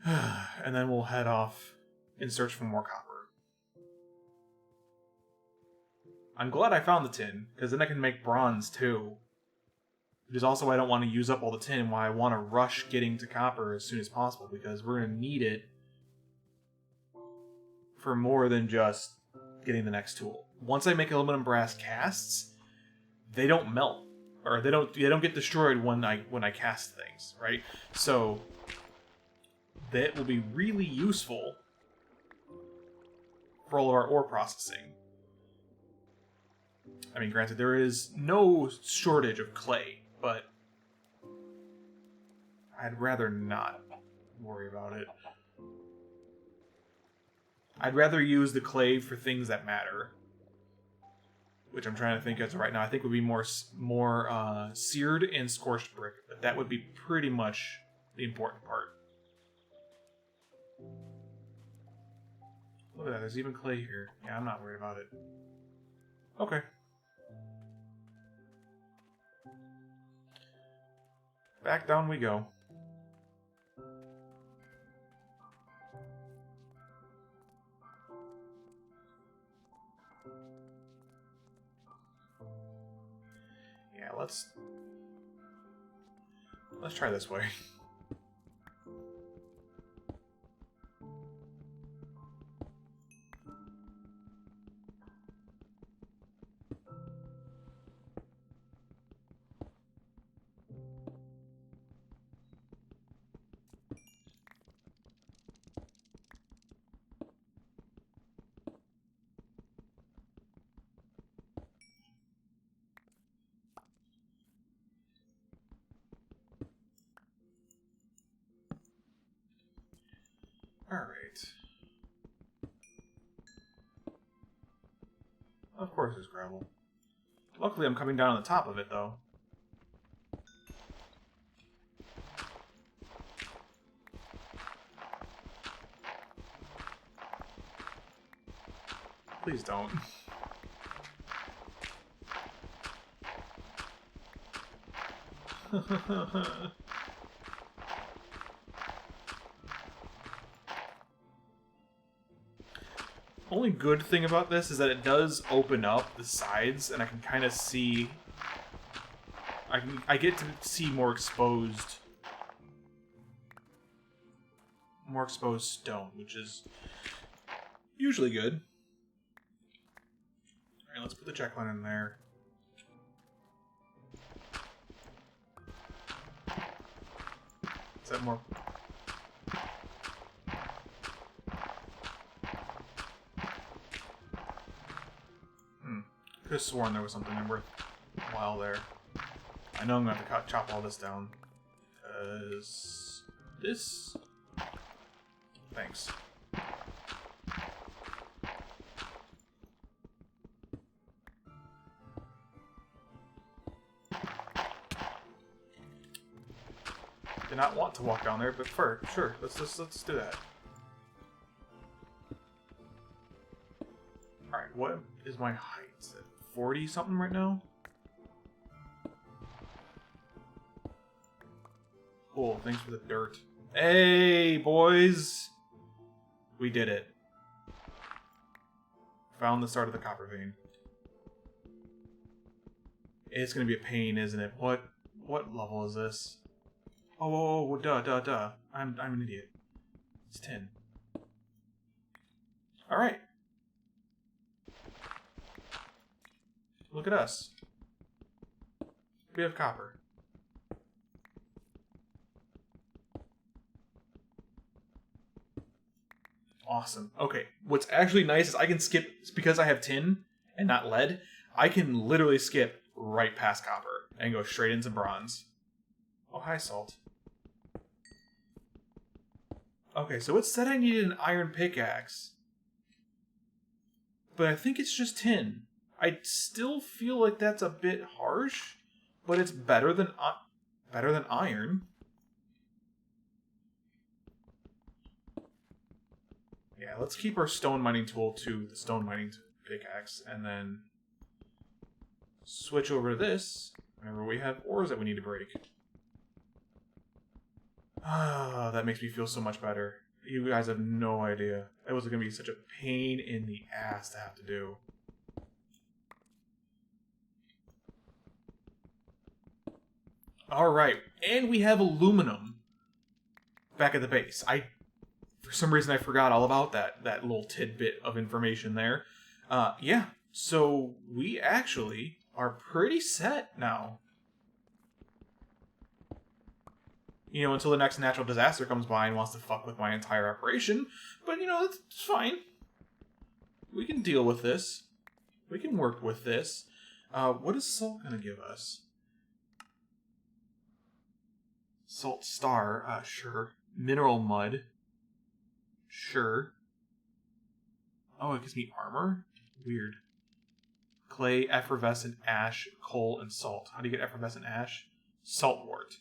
Speaker 1: And then we'll head off in search for more copper. I'm glad I found the tin, because then I can make bronze too. Which is also why I don't want to use up all the tin, why I want to rush getting to copper as soon as possible, because we're going to need it for more than just getting the next tool. Once I make aluminum brass casts, they don't melt, or they don't get destroyed when I cast things, right? So that will be really useful for all of our ore processing. I mean, granted, there is no shortage of clay, but I'd rather not worry about it. I'd rather use the clay for things that matter, which I'm trying to think of right now. I think would be more seared and scorched brick, but that would be pretty much the important part. Look at that, there's even clay here. Yeah, I'm not worried about it. Okay. Back down we go. Yeah, let's try this way. Alright. Of course there's gravel. Luckily I'm coming down on the top of it, though. Please don't. Only good thing about this is that it does open up the sides, and I can kind of see. I get to see more exposed stone, which is usually good. All right, let's put the checkline in there. Is that more? Could have sworn there was something worthwhile there. I know I'm going to have to chop all this down. Because this... Thanks. Did not want to walk down there, but sure, let's do that. Alright, what is my height? 40 something right now? Cool, thanks for the dirt. Hey, boys! We did it. Found the start of the copper vein. It's gonna be a pain, isn't it? What level is this? Oh, duh. I'm an idiot. It's 10. Alright. Look at us. We have copper. Awesome. Okay, what's actually nice is I can skip, because I have tin and not lead, I can literally skip right past copper and go straight into bronze. Oh, hi, salt. Okay, so it said I needed an iron pickaxe. But I think it's just tin. I still feel like that's a bit harsh, but it's better than iron. Yeah, let's keep our stone mining tool to the stone mining pickaxe, and then switch over to this whenever we have ores that we need to break. Ah, that makes me feel so much better. You guys have no idea. It was going to be such a pain in the ass to have to do. Alright, and we have aluminum back at the base. For some reason, I forgot all about that little tidbit of information there. Yeah, so we actually are pretty set now. You know, until the next natural disaster comes by and wants to fuck with my entire operation. But, you know, it's fine. We can deal with this. We can work with this. What is salt going to give us? Salt star, sure. Mineral mud. Sure. Oh, it gives me armor? Weird. Clay, effervescent ash, coal, and salt. How do you get effervescent ash? Saltwort.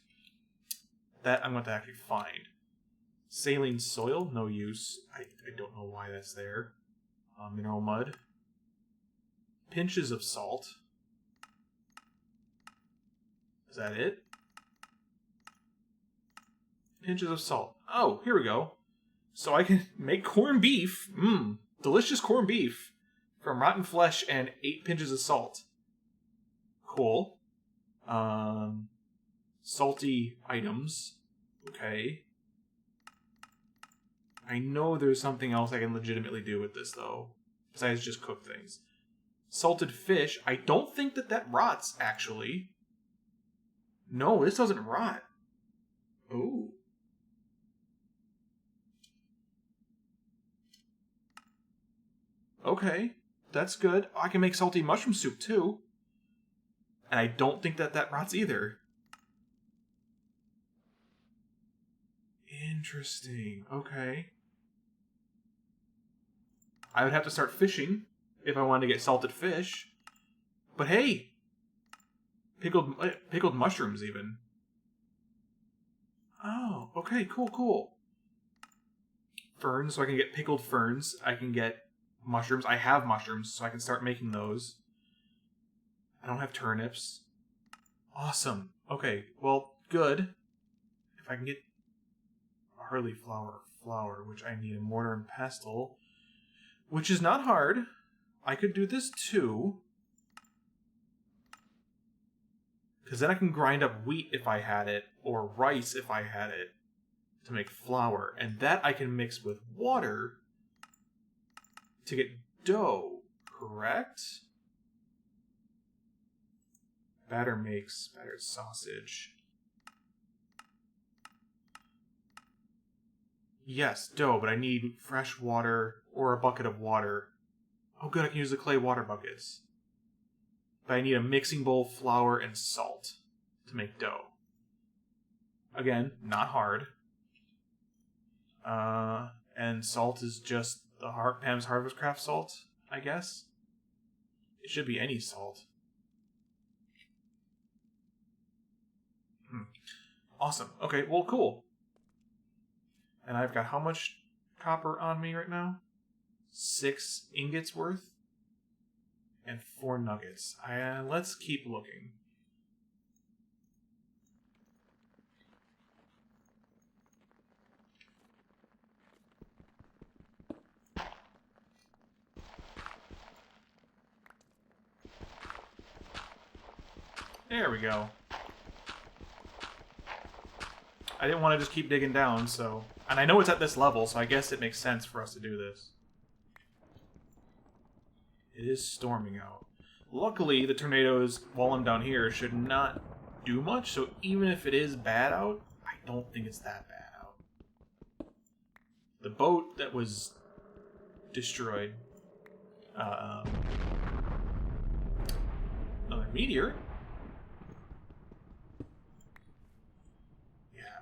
Speaker 1: That I'm going to actually find. Saline soil, no use. I don't know why that's there. Mineral mud. Pinches of salt. Is that it? Pinches of salt. Oh, here we go. So I can make corned beef. Delicious corned beef. From rotten flesh and 8 pinches of salt. Cool. Salty items. Okay. I know there's something else I can legitimately do with this, though. Besides just cook things. Salted fish. I don't think that rots, actually. No, this doesn't rot. Ooh. Okay. That's good. I can make salty mushroom soup, too. And I don't think that rots either. Interesting. Okay. I would have to start fishing if I wanted to get salted fish. But hey, pickled mushrooms even. Oh, okay, cool. Ferns, so I can get pickled ferns. I can get mushrooms. I have mushrooms, so I can start making those. I don't have turnips. Awesome. Okay, well, good. If I can get barley flour, which I need a mortar and pestle, which is not hard. I could do this too. Because then I can grind up wheat if I had it, or rice if I had it, to make flour. And that I can mix with water to get dough, correct? Batter makes battered sausage. Yes, dough, but I need fresh water or a bucket of water. Oh good, I can use the clay water buckets. But I need a mixing bowl, flour, and salt to make dough. Again, not hard. And salt is just the Pam's Harvest Craft salt, I guess. It should be any salt. Awesome. Okay, well, cool. And I've got how much copper on me right now? 6 ingots worth? And 4 nuggets. Let's keep looking. There we go. I didn't want to just keep digging down, so... And I know it's at this level, so I guess it makes sense for us to do this. It is storming out. Luckily, the tornadoes, while I'm down here, should not do much, so even if it is bad out, I don't think it's that bad out. The boat that was destroyed... another meteor?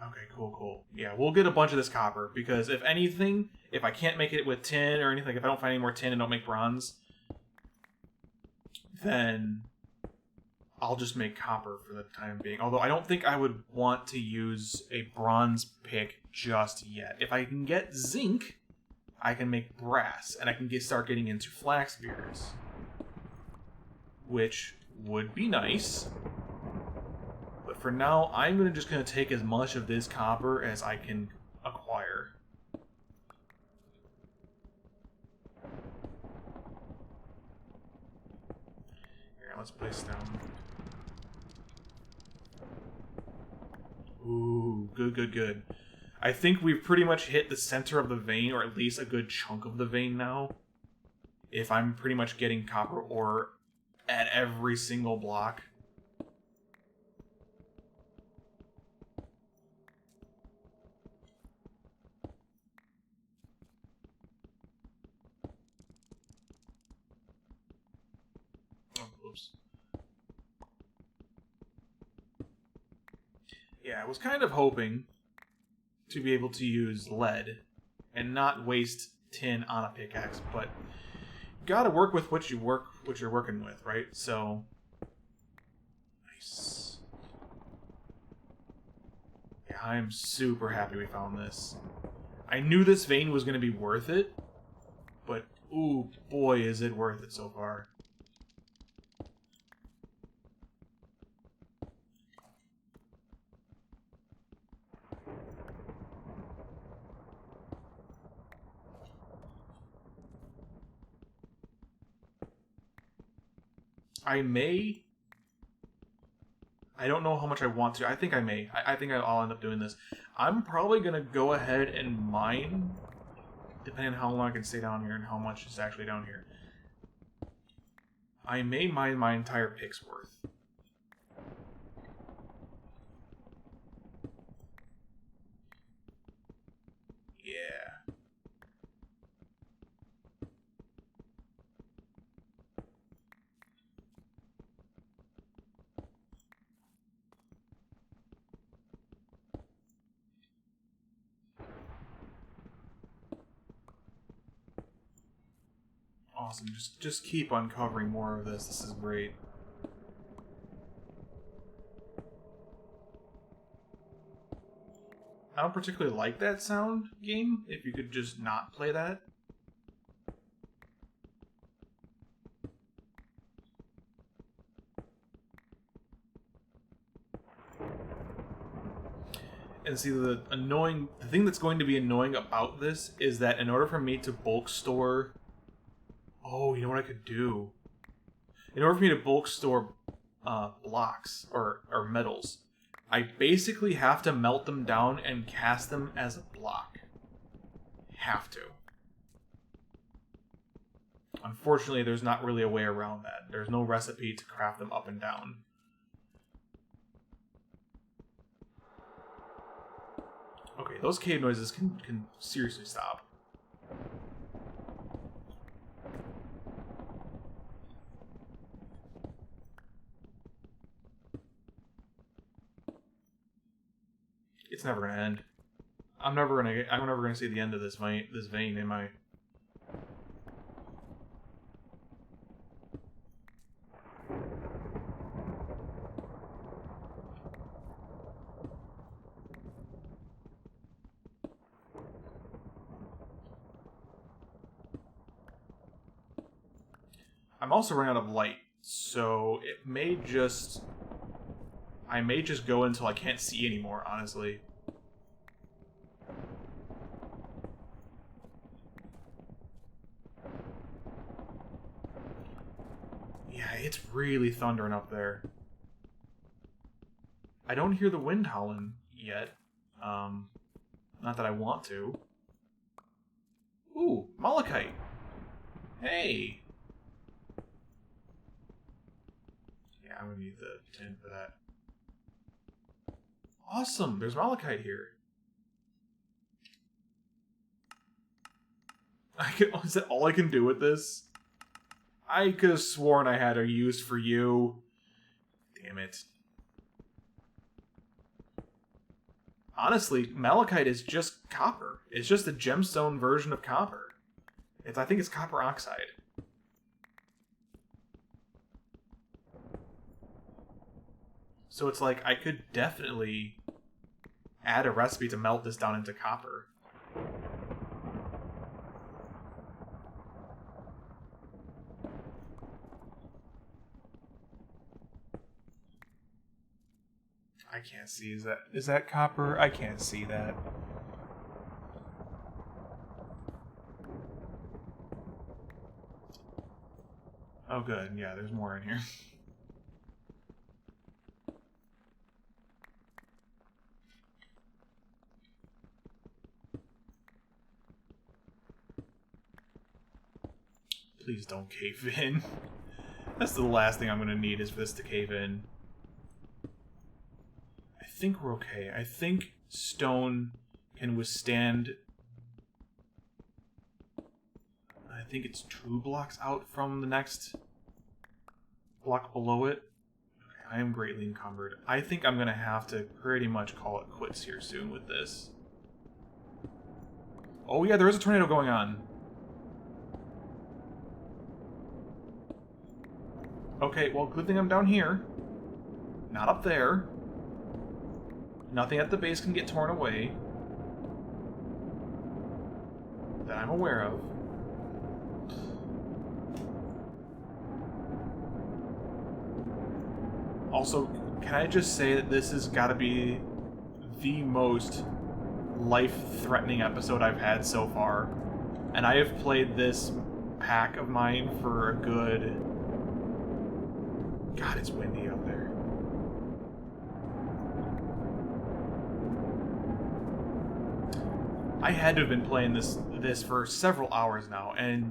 Speaker 1: Okay, cool. Yeah, we'll get a bunch of this copper, because if anything, if I can't make it with tin or anything, if I don't find any more tin and don't make bronze, then I'll just make copper for the time being. Although I don't think I would want to use a bronze pick just yet. If I can get zinc, I can make brass, and I can start getting into flax beers, which would be nice. But for now, I'm just going to take as much of this copper as I can acquire. Here, let's place down. Ooh, good. I think we've pretty much hit the center of the vein, or at least a good chunk of the vein now. If I'm pretty much getting copper ore at every single block. Yeah, I was kind of hoping to be able to use lead and not waste tin on a pickaxe, but gotta work with what you're working with, right? So nice. Yeah, I am super happy we found this. I knew this vein was gonna be worth it, but ooh boy is it worth it so far. I don't know how much I want to. I think I may. I think I'll end up doing this. I'm probably going to go ahead and mine, depending on how long I can stay down here and how much is actually down here. I may mine my entire pick's worth. Yeah. Awesome. Just keep uncovering more of this. This is great. I don't particularly like that sound game. If you could just not play that. And see, the thing that's going to be annoying about this is that in order for me to bulk store... Oh, you know what I could do? In order for me to bulk store blocks or metals, I basically have to melt them down and cast them as a block. Have to. Unfortunately, there's not really a way around that. There's no recipe to craft them up and down. Okay, those cave noises can seriously stop. It's never gonna end. I'm never gonna see the end of this vein, am I? I'm also running out of light, so it may just... I may just go until I can't see anymore, honestly. Yeah, it's really thundering up there. I don't hear the wind howling yet. Not that I want to. Ooh, malachite. Hey! Yeah, I'm gonna need the tin for that. Awesome! There's malachite here. Is that all I can do with this? I could have sworn I had a use for you. Damn it. Honestly, malachite is just copper. It's just a gemstone version of copper. I think it's copper oxide. So it's like, I could definitely add a recipe to melt this down into copper. I can't see. Is that copper? I can't see that. Oh good, yeah, there's more in here. Please don't cave in. That's the last thing I'm gonna need is for this to cave in. I think we're okay. I think stone can withstand... I think it's 2 blocks out from the next block below it. Okay, I am greatly encumbered. I think I'm gonna have to pretty much call it quits here soon with this. Oh yeah, there is a tornado going on. Okay, well, good thing I'm down here. Not up there. Nothing at the base can get torn away. That I'm aware of. Also, can I just say that this has got to be the most life-threatening episode I've had so far. And I have played this pack of mine for a good... God, it's windy up there. I had to have been playing this for several hours now, and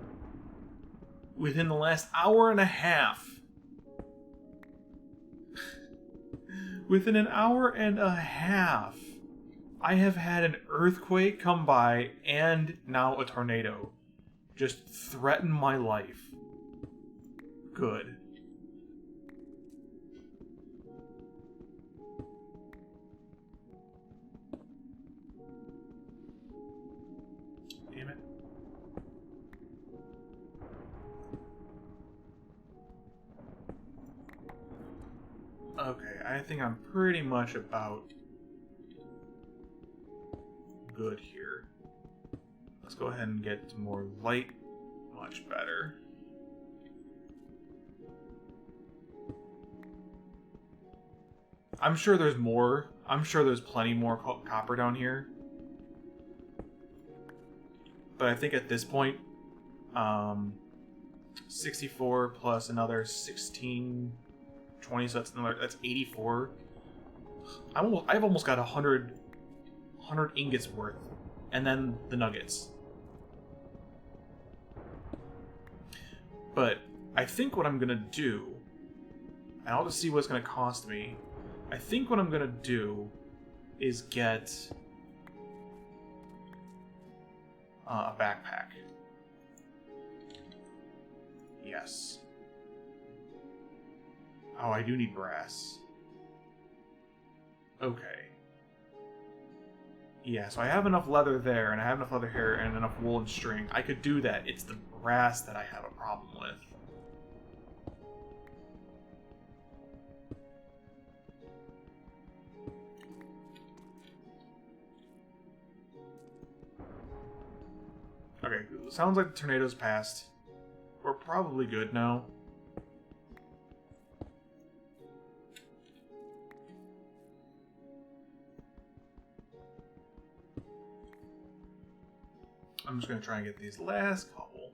Speaker 1: within the last hour and a half, within an hour and a half, I have had an earthquake come by and now a tornado just threaten my life. Good. Damn it. Okay, I think I'm pretty much about good here. Let's go ahead and get more light. Much better. I'm sure there's more. I'm sure there's plenty more copper down here. But I think at this point, 64 plus another 16, 20, so that's 84. I've almost got 100 ingots worth, and then the nuggets. But I think what I'm gonna do, and I'll just see what it's gonna cost me. I think what I'm gonna do is get a backpack. Yes. Oh, I do need brass. Okay. Yeah, so I have enough leather there, and I have enough leather here, and enough wool and string. I could do that. It's the brass that I have a problem with. Okay, sounds like the tornado's passed. We're probably good now. I'm just going to try and get these last couple.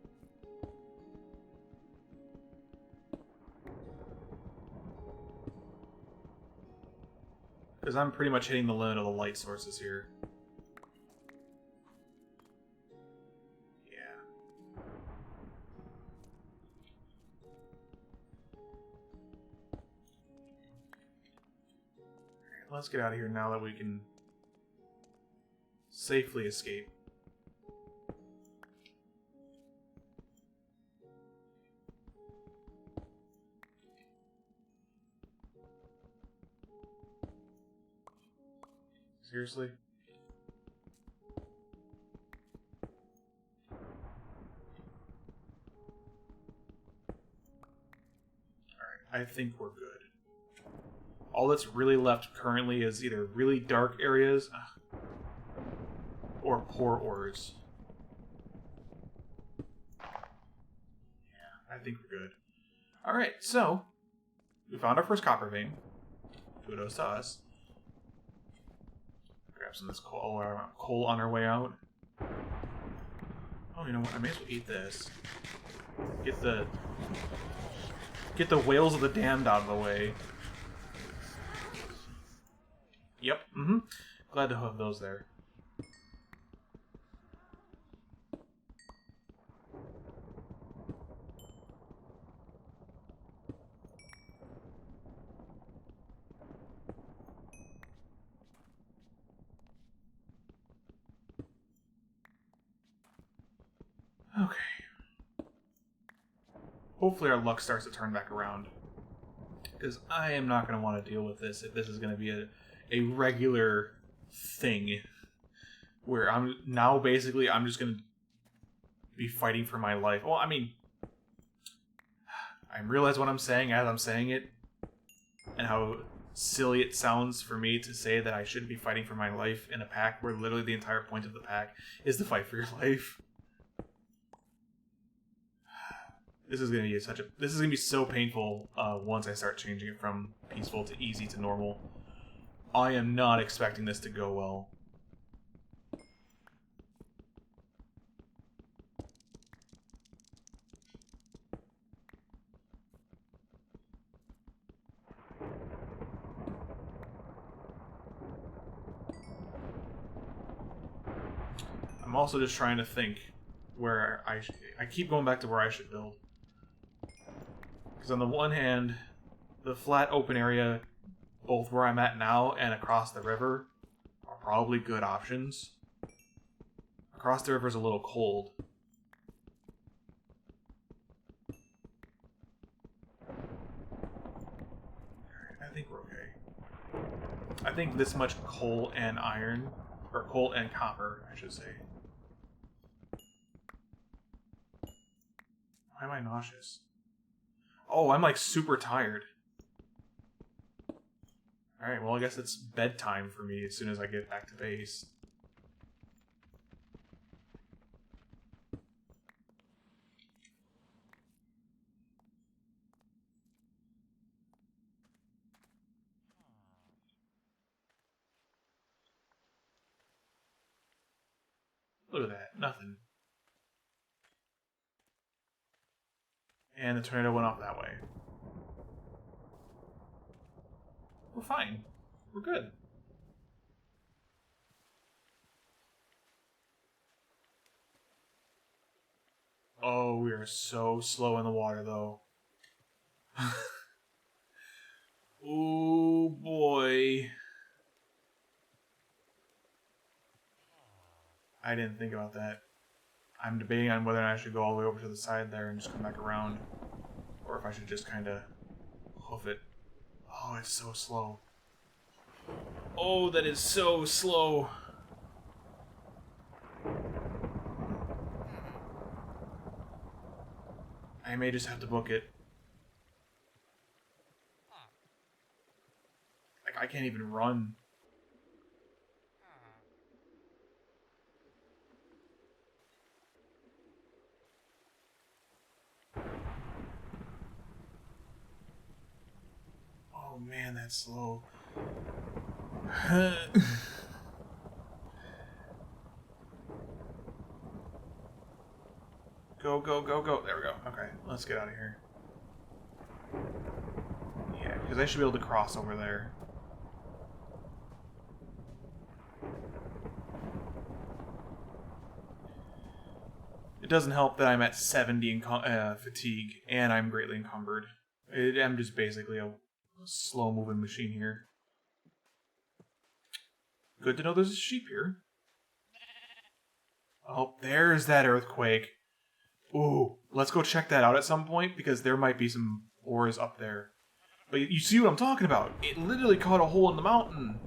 Speaker 1: Because I'm pretty much hitting the limit of the light sources here. Let's get out of here now that we can safely escape. Seriously? Alright, I think we're good. All that's really left currently is either really dark areas or poor ores. Yeah, I think we're good. Alright, so we found our first copper vein. Kudos to us. Grab some of this coal on our way out. Oh, you know what? I may as well eat this. Get the whales of the damned out of the way. Yep, glad to have those there. Okay. Hopefully our luck starts to turn back around. Because I am not going to want to deal with this if this is going to be a regular thing. Where I'm just going to be fighting for my life. Well, I mean, I realize what I'm saying as I'm saying it. And how silly it sounds for me to say that I shouldn't be fighting for my life in a pack where literally the entire point of the pack is to fight for your life. This is gonna be so painful once I start changing it from peaceful to easy to normal. I am not expecting this to go well. I'm also just trying to think where I keep going back to where I should build. Because on the one hand, the flat open area, both where I'm at now and across the river, are probably good options. Across the river is a little cold. I think we're okay. I think this much coal and iron, or coal and copper, I should say. Why am I nauseous? Oh, I'm like super tired. Alright, well I guess it's bedtime for me as soon as I get back to base. Look at that, nothing. And the tornado went off that way. We're fine. We're good. Oh, we are so slow in the water, though. Oh, boy. I didn't think about that. I'm debating on whether or not I should go all the way over to the side there and just come back around. Or if I should just kind of hoof it. Oh, it's so slow. Oh, that is so slow. I may just have to book it. Like, I can't even run. Oh man, that's slow. Go, go, go, go. There we go. Okay, let's get out of here. Yeah, because I should be able to cross over there. It doesn't help that I'm at 70 in fatigue, and I'm greatly encumbered. I'm just basically a slow-moving machine here. Good to know there's a sheep here. Oh, there's that earthquake. Ooh, let's go check that out at some point, because there might be some ores up there. But you see what I'm talking about? It literally caught a hole in the mountain.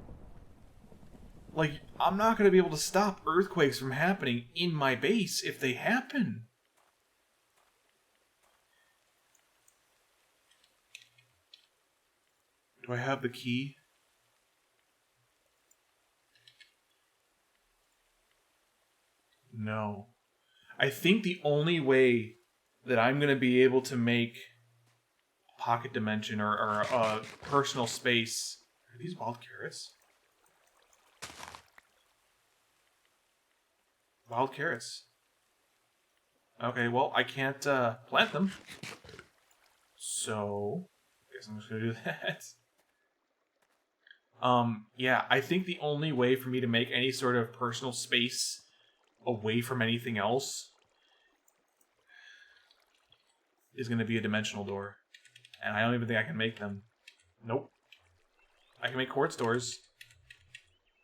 Speaker 1: Like, I'm not going to be able to stop earthquakes from happening in my base if they happen. Do I have the key? No. I think the only way that I'm going to be able to make pocket dimension or personal space... Are these wild carrots? Wild carrots. Okay, well, I can't plant them. So, I guess I'm just going to do that. Yeah, I think the only way for me to make any sort of personal space away from anything else is going to be a dimensional door. And I don't even think I can make them. Nope. I can make quartz doors.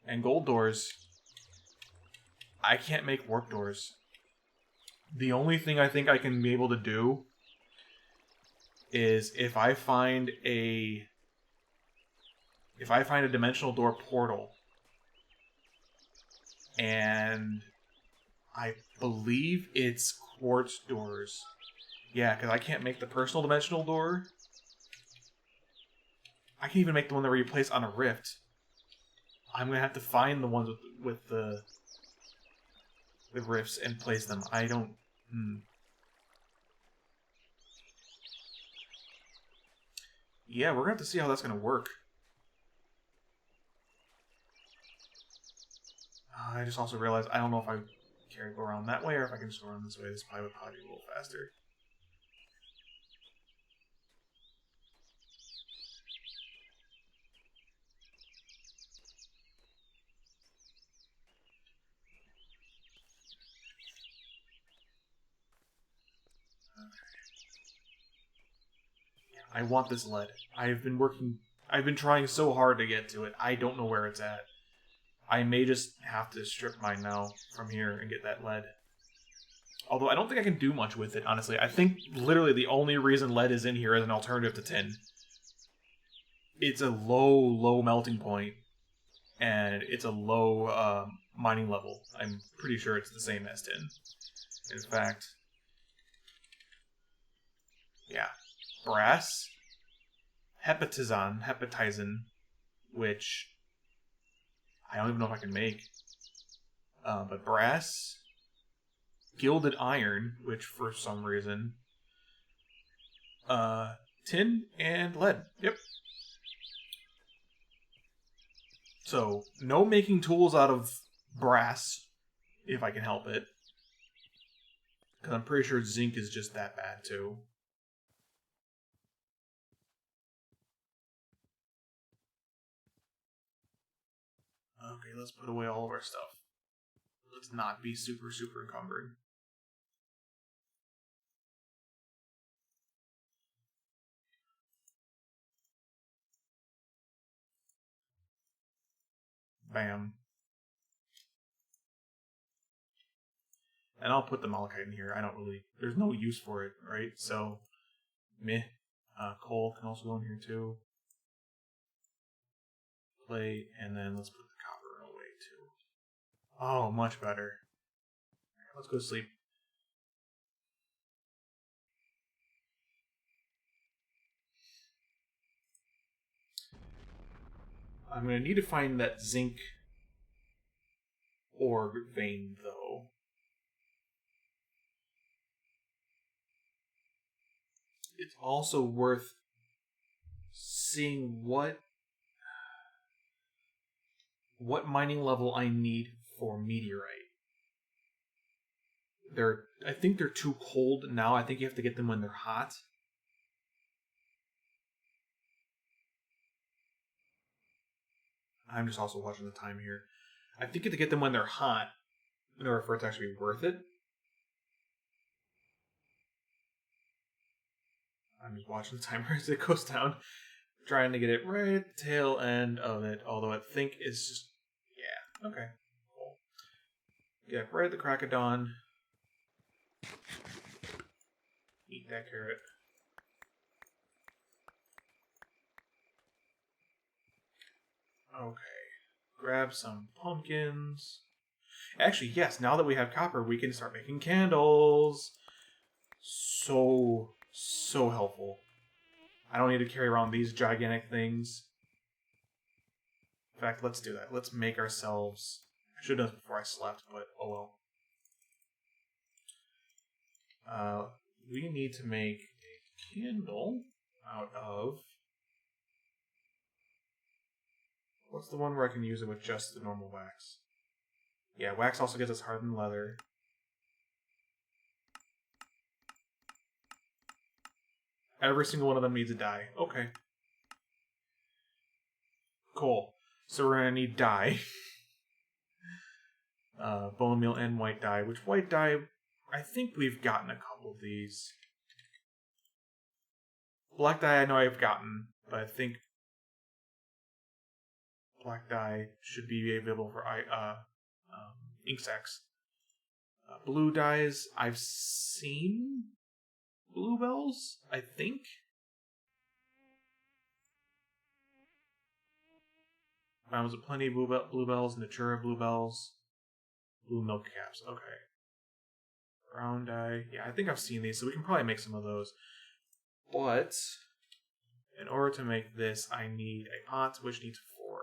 Speaker 1: And gold doors. I can't make warp doors. The only thing I think I can be able to do is if I find a dimensional door portal, and I believe it's quartz doors. Yeah, because I can't make the personal dimensional door. I can't even make the one that where you place on a rift. I'm gonna have to find the ones with the rifts and place them. I don't. Yeah, we're gonna have to see how that's gonna work. I just also realized I don't know if I care to go around that way or if I can just go around this way. This probably would be a little faster. I want this lead. I've been trying so hard to get to it. I don't know where it's at. I may just have to strip mine now from here and get that lead. Although I don't think I can do much with it, honestly. I think literally the only reason lead is in here is an alternative to tin. It's a low melting point, and it's a low mining level. I'm pretty sure it's the same as tin. In fact, yeah. Brass, hepatizin, which I don't even know if I can make. But brass, gilded iron, which for some reason, tin and lead. Yep. So no making tools out of brass, if I can help it, because I'm pretty sure zinc is just that bad too. Okay, let's put away all of our stuff. Let's not be super encumbered. Bam. And I'll put the malachite in here. I don't really... There's no use for it, right? So, meh. Coal can also go in here too. Plate, and then let's put the copper away too. Oh, much better. Right, let's go to sleep. I'm going to need to find that zinc ore vein, though. It's also worth seeing what mining level I need for meteorite. I think they're too cold now. I think you have to get them when they're hot. I'm just also watching the time here. I think you have to get them when they're hot in order for it to actually be worth it. I'm just watching the timer as it goes down, trying to get it right at the tail end of it, although I think it's just... Yeah, okay, cool. Yeah, right at the crack of dawn. Eat that carrot. Okay. Grab some pumpkins. Actually, yes, now that we have copper, we can start making candles. So helpful. I don't need to carry around these gigantic things. In fact, let's do that. Let's make ourselves... I should have done this before I slept, but oh well. We need to make a candle out of... What's the one where I can use it with just the normal wax? Yeah, wax also gets us hardened leather. Every single one of them needs a dye. Okay. Cool. So we're gonna need dye. Bone meal and white dye. Which white dye... I think we've gotten a couple of these. Black dye I know I've gotten, but I think black dye should be available for ink sacs. Blue dyes, I've seen bluebells, I think. Was it plenty of bluebells, Natura bluebells, blue milk caps? Okay. Brown dye, yeah, I think I've seen these, so we can probably make some of those. But in order to make this, I need a pot, which needs 4.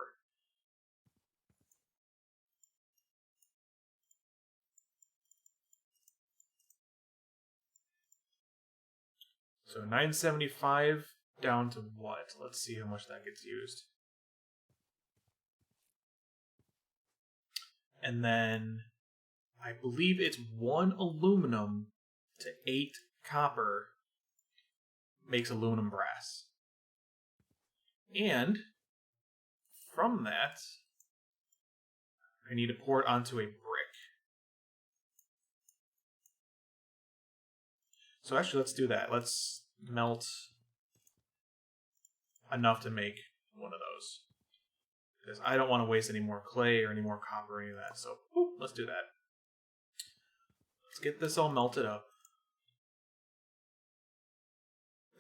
Speaker 1: So 975 down to what? Let's see how much that gets used. And then I believe it's 1 aluminum to 8 copper makes aluminum brass. And from that, I need to pour it onto a brick. So actually, let's do that. Let's melt enough to make one of those. Because I don't want to waste any more clay or any more copper or any of that. So, let's do that. Let's get this all melted up.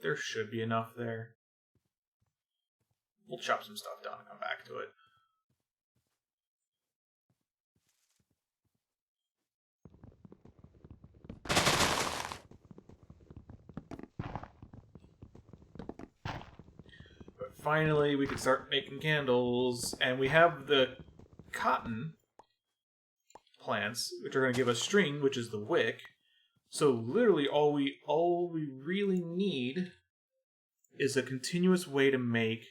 Speaker 1: There should be enough there. We'll chop some stuff down and come back to it. finally we can start making candles. And we have the cotton plants, which are going to give us string, which is the wick. So literally all we really need is a continuous way to make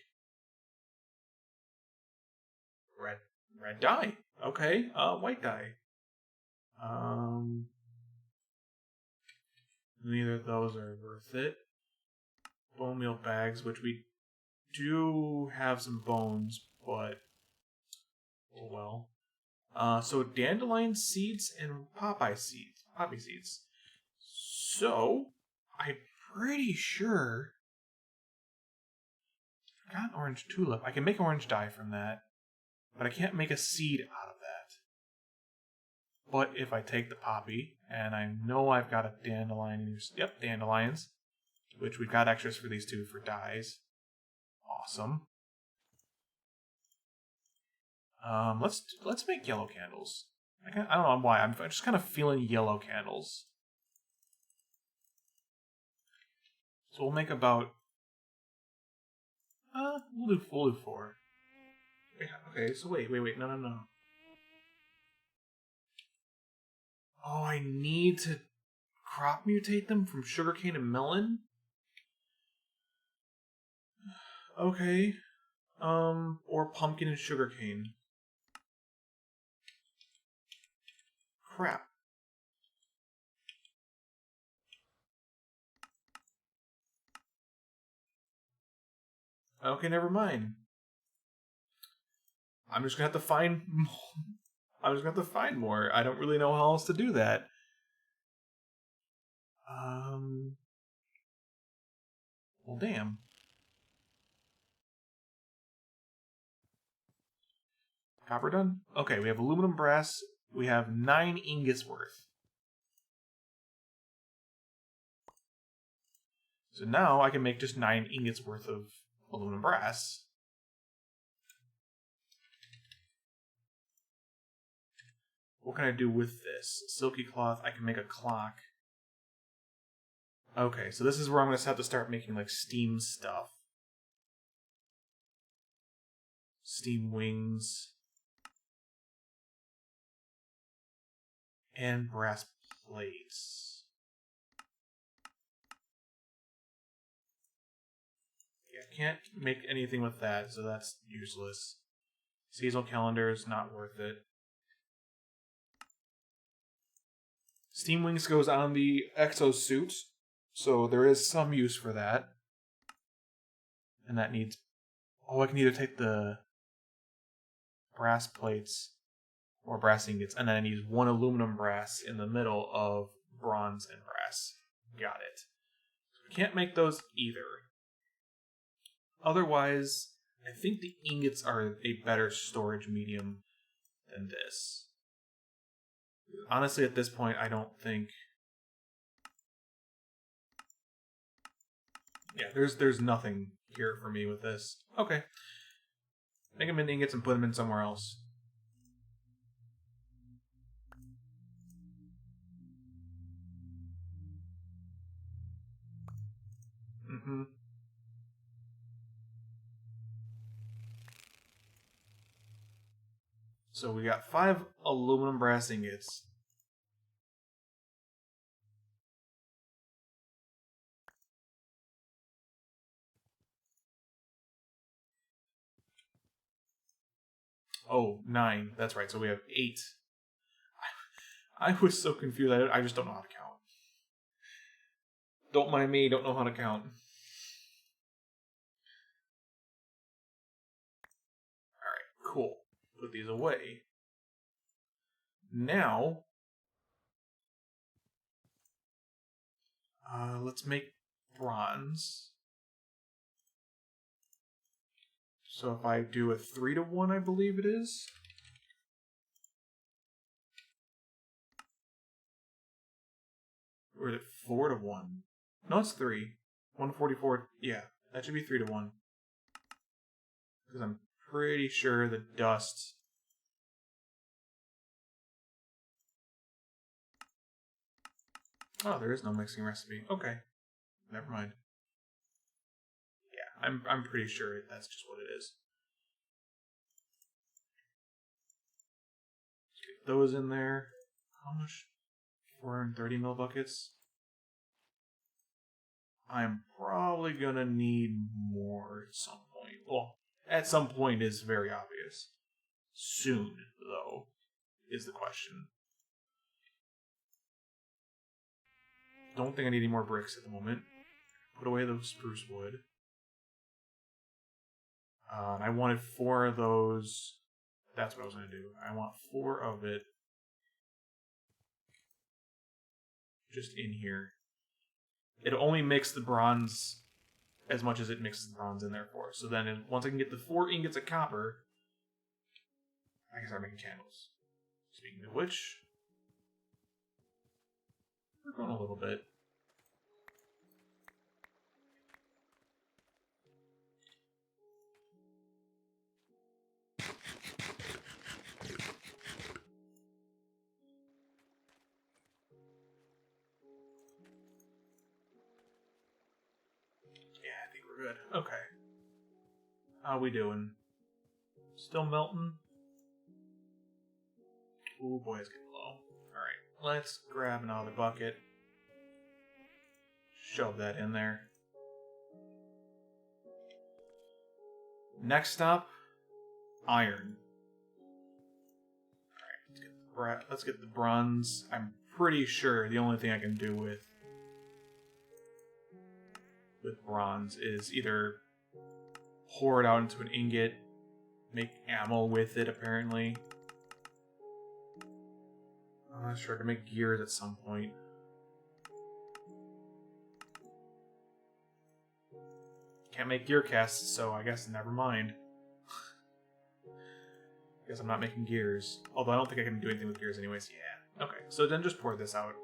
Speaker 1: red dye. Okay, white dye. Neither of those are worth it. Bone meal bags, which we do have some bones, but oh well. So dandelion seeds and poppy seeds. So I'm pretty sure I got an orange tulip. I can make orange dye from that, but I can't make a seed out of that. But if I take the poppy, and I know I've got a dandelion, yep, dandelions, which we've got extras for these two for dyes. Awesome. Let's make yellow candles. I don't know why. I'm just kind of feeling yellow candles. So we'll make about. We'll do 4. Okay. So wait. No. Oh, I need to crop mutate them from sugarcane and melon? Okay. Or pumpkin and sugarcane. Crap. Okay, never mind. I'm just gonna have to find more. I'm just gonna have to find more. I don't really know how else to do that. Well, damn. Copper done? Okay, we have aluminum brass. We have 9 ingots worth. So now I can make just 9 ingots worth of aluminum brass. What can I do with this? Silky cloth. I can make a clock. Okay, so this is where I'm going to have to start making like steam stuff. Steam wings. And brass plates. Yeah, can't make anything with that, so that's useless. Seasonal calendars, not worth it. Steam wings goes on the exosuit, so there is some use for that. And that needs... Oh, I can either take the brass plates or brass ingots, and then I need 1 aluminum brass in the middle of bronze and brass. Got it. Can't make those either. Otherwise, I think the ingots are a better storage medium than this. Honestly, at this point, I don't think... Yeah, there's nothing here for me with this. Okay. Make them into ingots and put them in somewhere else. So we got 5 aluminum brass ingots. Oh, 9. That's right. So we have 8. I was so confused. I just don't know how to count. Don't mind me. Don't know how to count. Alright, cool. Put these away. Now, let's make bronze. So if I do a 3-to-1, I believe it is. Or is it 4-to-1? No, it's 3. 144. Yeah, that should be 3-to-1. Because I'm pretty sure the dust... Oh, there is no mixing recipe. Okay. Never mind. Yeah, I'm pretty sure that's just what it is. Let's get those in there. How much? 430 mil buckets. I'm probably gonna need more at some point. Well, at some point is very obvious. Soon, though, is the question. Don't think I need any more bricks at the moment. Put away the spruce wood. I wanted 4 of those. That's what I was going to do. I want 4 of it. Just in here. It only mix the bronze as much as it mixes the bronze in there for. So then once I can get the 4 ingots of copper, I can start making candles. Speaking of which, we're going a little bit. Good. Okay. How we doing? Still melting? Ooh, boy, it's getting low. Alright, let's grab another bucket. Shove that in there. Next up, iron. Alright, let's get the bronze. I'm pretty sure the only thing I can do with bronze is either pour it out into an ingot, make ammo with it, apparently. I'm not sure, I can make gears at some point. Can't make gear casts, so I guess never mind. Guess I'm not making gears. Although I don't think I can do anything with gears anyways. Yeah. Okay, so then just pour this out.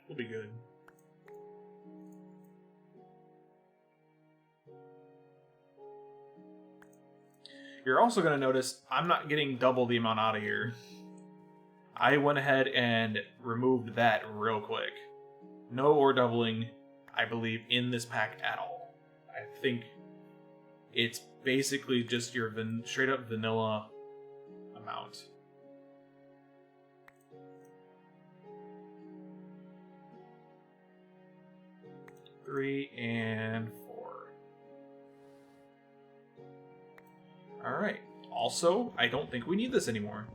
Speaker 1: We'll be good. You're also going to notice I'm not getting double the amount out of here. I went ahead and removed that real quick. No ore doubling, I believe, in this pack at all. I think it's basically just your straight up vanilla amount. Three and 4. Alright. Also, I don't think we need this anymore.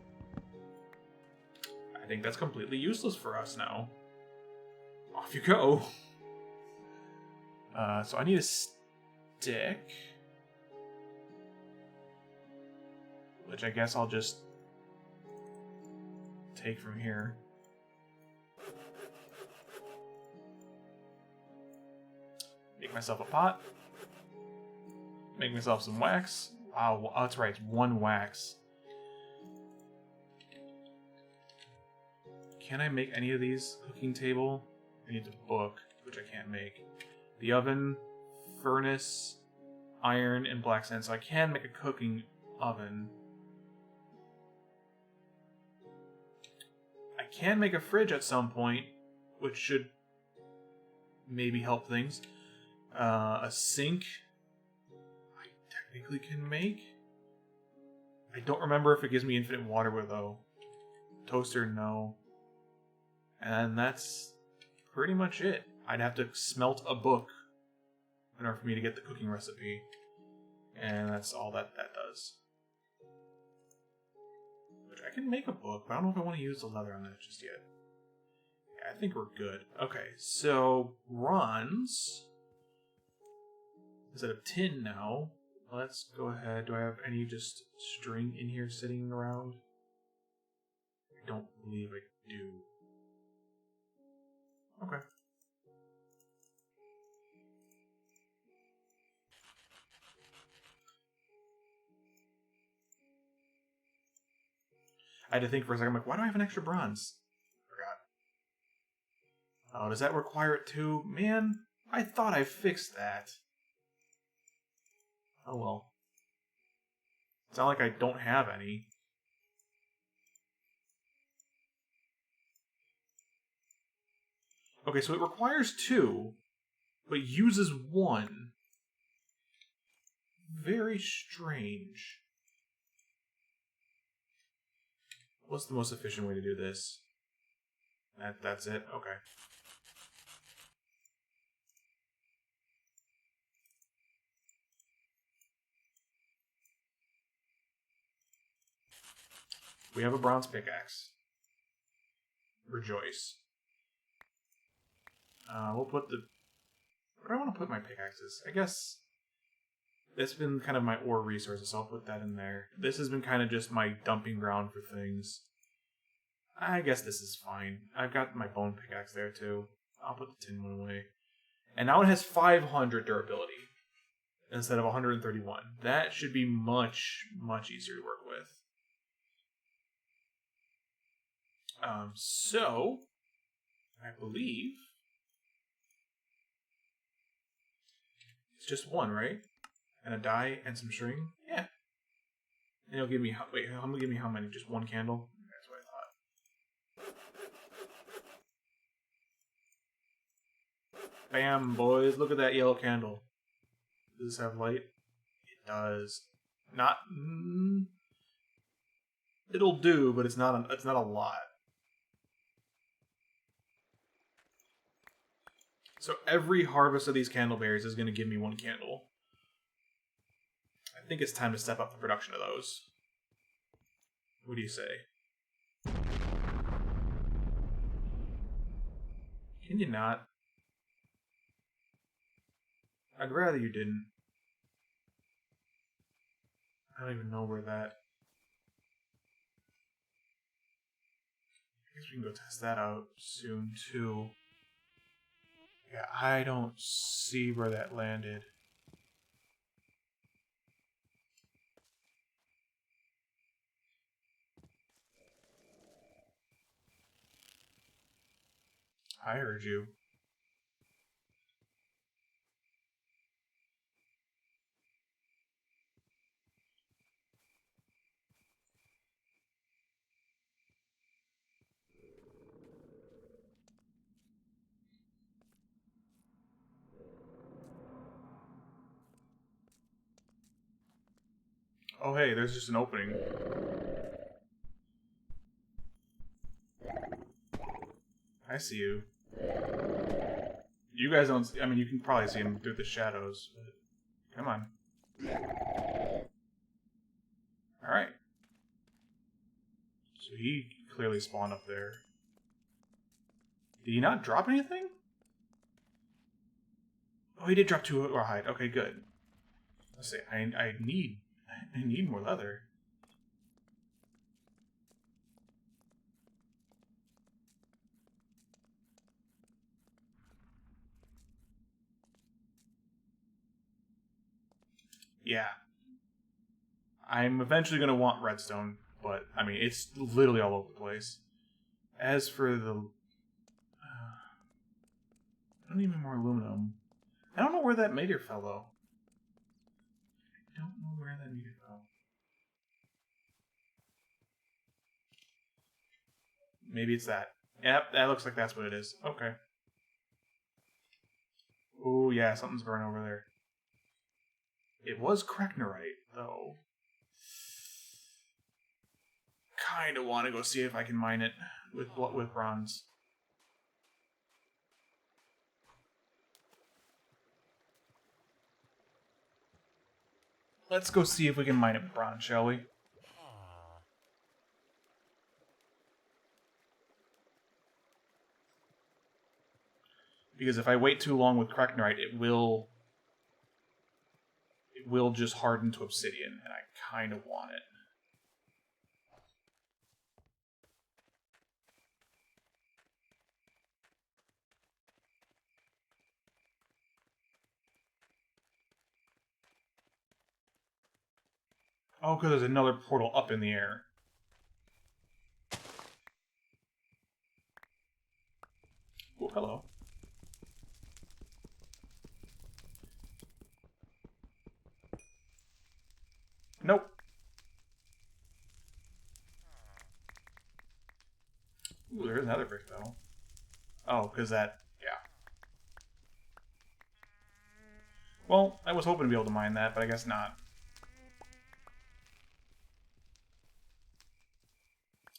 Speaker 1: I think that's completely useless for us now. Off you go. So I need a stick. Which I guess I'll just take from here. Make myself a pot. Make myself some wax. Wow, that's right, it's 1 wax. Can I make any of these? Cooking table? I need the book, which I can't make. The oven, furnace, iron, and black sand. So I can make a cooking oven. I can make a fridge at some point, which should maybe help things. A sink. Technically can make. I don't remember if it gives me infinite water though. Toaster, no. And that's pretty much it. I'd have to smelt a book in order for me to get the cooking recipe. And that's all that does. Which I can make a book, but I don't know if I want to use the leather on that just yet. Yeah, I think we're good. Okay, so bronze. Instead of tin now. Let's go ahead. Do I have any just string in here sitting around? I don't believe I do. Okay. I had to think for a second. I'm like, why do I have an extra bronze? Forgot. Oh, does that require it too? Man, I thought I fixed that. Oh well. It's not like I don't have any. Okay, so it requires 2. but uses 1. Very strange. What's the most efficient way to do this? That's it? Okay. We have a bronze pickaxe. Rejoice. We'll put the... Where do I want to put my pickaxes? I guess... That's been kind of my ore resources, so I'll put that in there. This has been kind of just my dumping ground for things. I guess this is fine. I've got my bone pickaxe there, too. I'll put the tin one away. And now it has 500 durability instead of 131. That should be much, much easier to work with. So, I believe it's just 1, right? And a dye and some string? Yeah. And it'll give me, wait, how many? Give me how many? Just 1 candle? That's what I thought. Bam, boys. Look at that yellow candle. Does this have light? It does. Not... it'll do, but it's not a lot. So every harvest of these candleberries is going to give me 1 candle. I think it's time to step up the production of those. What do you say? Can you not? I'd rather you didn't. I don't even know where that... I guess we can go test that out soon, too. Yeah, I don't see where that landed. I heard you. Oh hey, there's just an opening. I see you. You guys don't... I mean, you can probably see him through the shadows, but... Come on. Alright. So he clearly spawned up there. Did he not drop anything? Oh, he did drop 2 rawhide. Okay, good. Let's see. I need more leather. Yeah. I'm eventually going to want redstone, but, I mean, it's literally all over the place. As for the... I don't need more aluminum. I don't know where that meteor fell, though. I don't know where that meteor fell. Maybe it's that. Yep, that looks like that's what it is. Okay. Oh, yeah, something's burning over there. It was Kreknorite, though. Kinda want to go see if I can mine it with bronze. Let's go see if we can mine it with bronze, shall we? Because if I wait too long with Kreknorite, it will just harden to obsidian, and I kind of want it. Oh, because there's another portal up in the air. Oh, hello. Nope. Ooh, there is another brick, though. Oh, because that... yeah. Well, I was hoping to be able to mine that, but I guess not.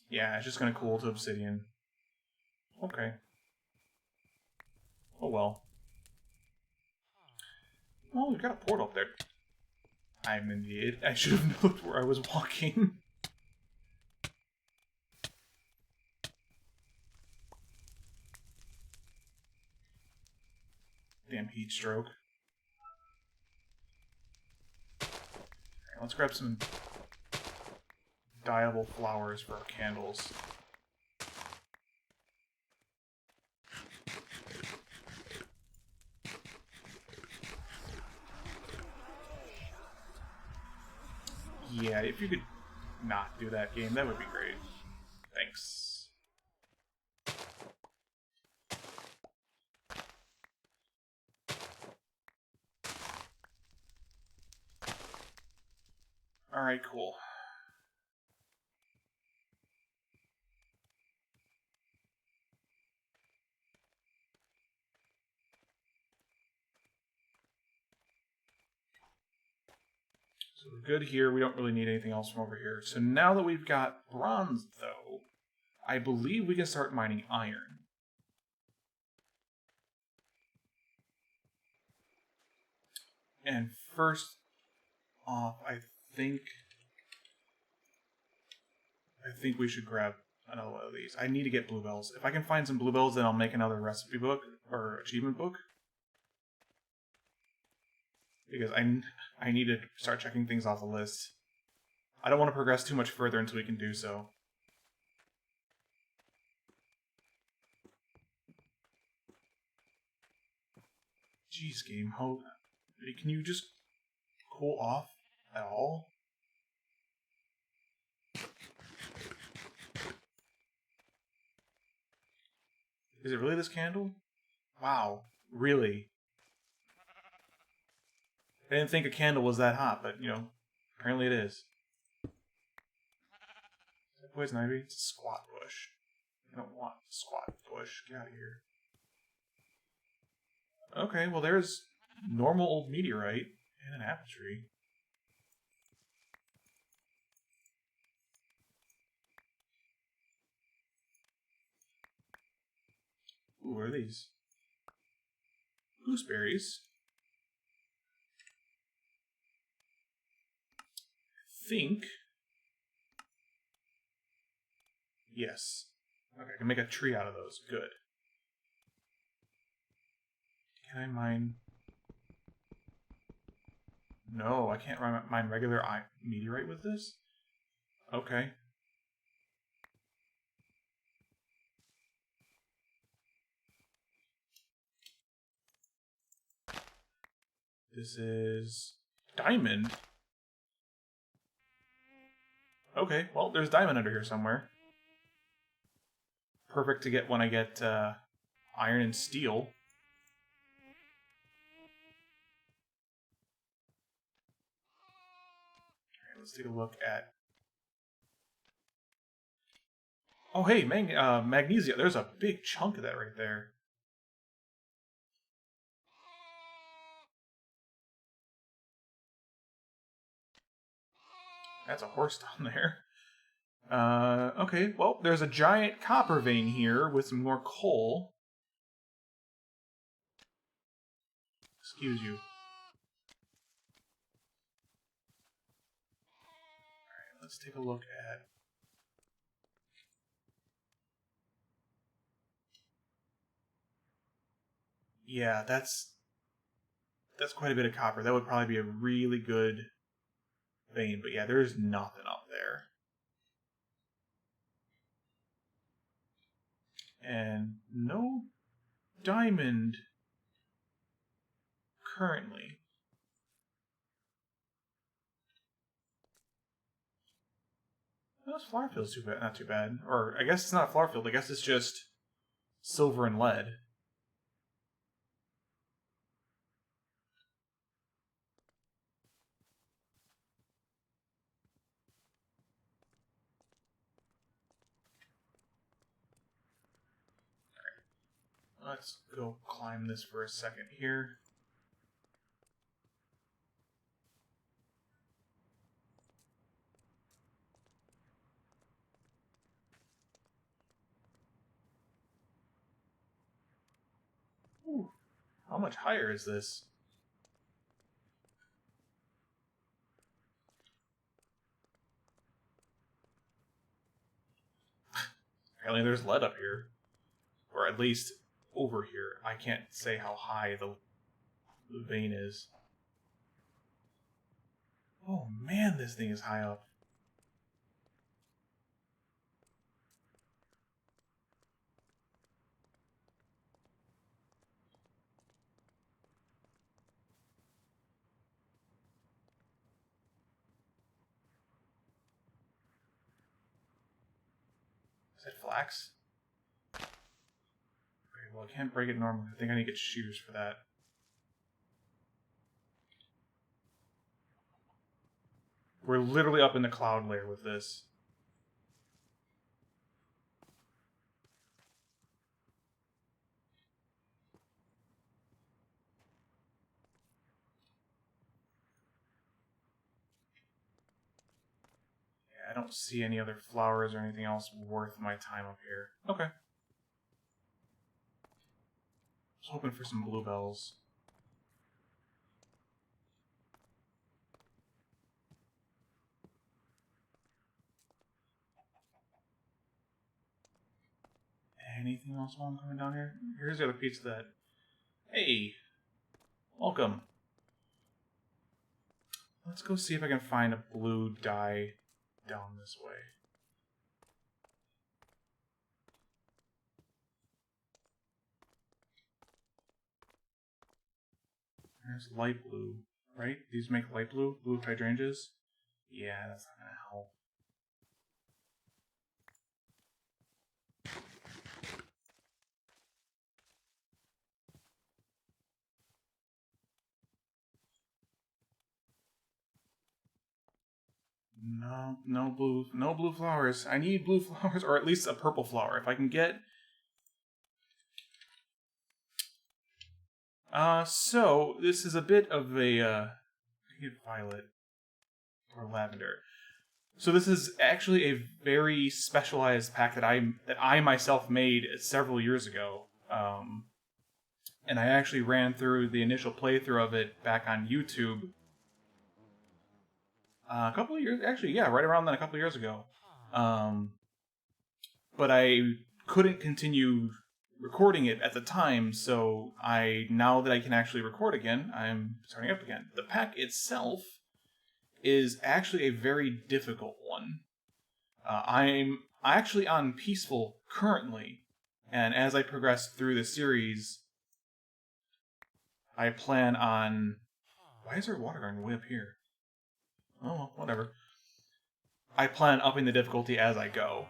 Speaker 1: Yeah, it's just gonna cool to obsidian. Okay. Oh well. Oh, we've got a portal up there. I'm an idiot. I should have known where I was walking. Damn heat stroke. Alright, let's grab some dyeable flowers for our candles. Yeah, if you could not do that game, that would be great. Thanks. Alright, cool. So we're good here. We don't really need anything else from over here. So now that we've got bronze, though, I believe we can start mining iron. And first off, I think we should grab another one of these. I need to get bluebells. If I can find some bluebells, then I'll make another recipe book or achievement book. Because I need to start checking things off the list. I don't want to progress too much further until we can do so. Jeez, game, how can you just cool off at all? Is it really this candle? Wow, really? I didn't think a candle was that hot, but, you know, apparently it is. Is that poison ivy? It's a squat bush. I don't want a squat bush. Get out of here. Okay, well there's normal old meteorite and an apple tree. Ooh, what are these? Gooseberries. Think. Yes. Okay, I can make a tree out of those. Good. Can I mine? No, I can't mine regular meteorite with this? Okay. This is diamond. Okay, well, there's diamond under here somewhere. Perfect to get when I get iron and steel. Alright, let's take a look at... Oh, hey, magnesia. There's a big chunk of that right there. That's a horse down there. Okay, well, there's a giant copper vein here with some more coal. Excuse you. Alright, let's take a look at... Yeah, that's quite a bit of copper. That would probably be a really good vein, but yeah, there's nothing up there. And no diamond currently. No, this flower field's not too bad. Or I guess it's not a flower field. I guess it's just silver and lead. Let's go climb this for a second here. How much higher is this? Apparently there's lead up here. Or at least over here. I can't say how high the vein is. Oh man, this thing is high up. Is that flax? Okay, well I can't break it normally. I think I need to get shears for that. We're literally up in the cloud layer with this. Yeah, I don't see any other flowers or anything else worth my time up here. Okay. I was hoping for some bluebells. Anything else while I'm coming down here? Here's the other piece of that. Hey! Welcome. Let's go see if I can find a blue dye down this way. There's light blue, right? These make light blue? Blue hydrangeas? Yeah, that's not gonna help. No blue flowers. I need blue flowers, or at least a purple flower. If I can get... so, this is a bit of a, I get violet, or lavender. So this is actually a very specialized pack that I myself made several years ago. And I actually ran through the initial playthrough of it back on YouTube. A couple of years, actually, yeah, right around then, a couple of years ago. But I couldn't continue recording it at the time, so now that I can actually record again, I'm starting up again. The pack itself is actually a very difficult one. I'm actually on Peaceful currently, and as I progress through the series, I plan on... Why is there water going way up here? Oh, well, whatever. I plan on upping the difficulty as I go.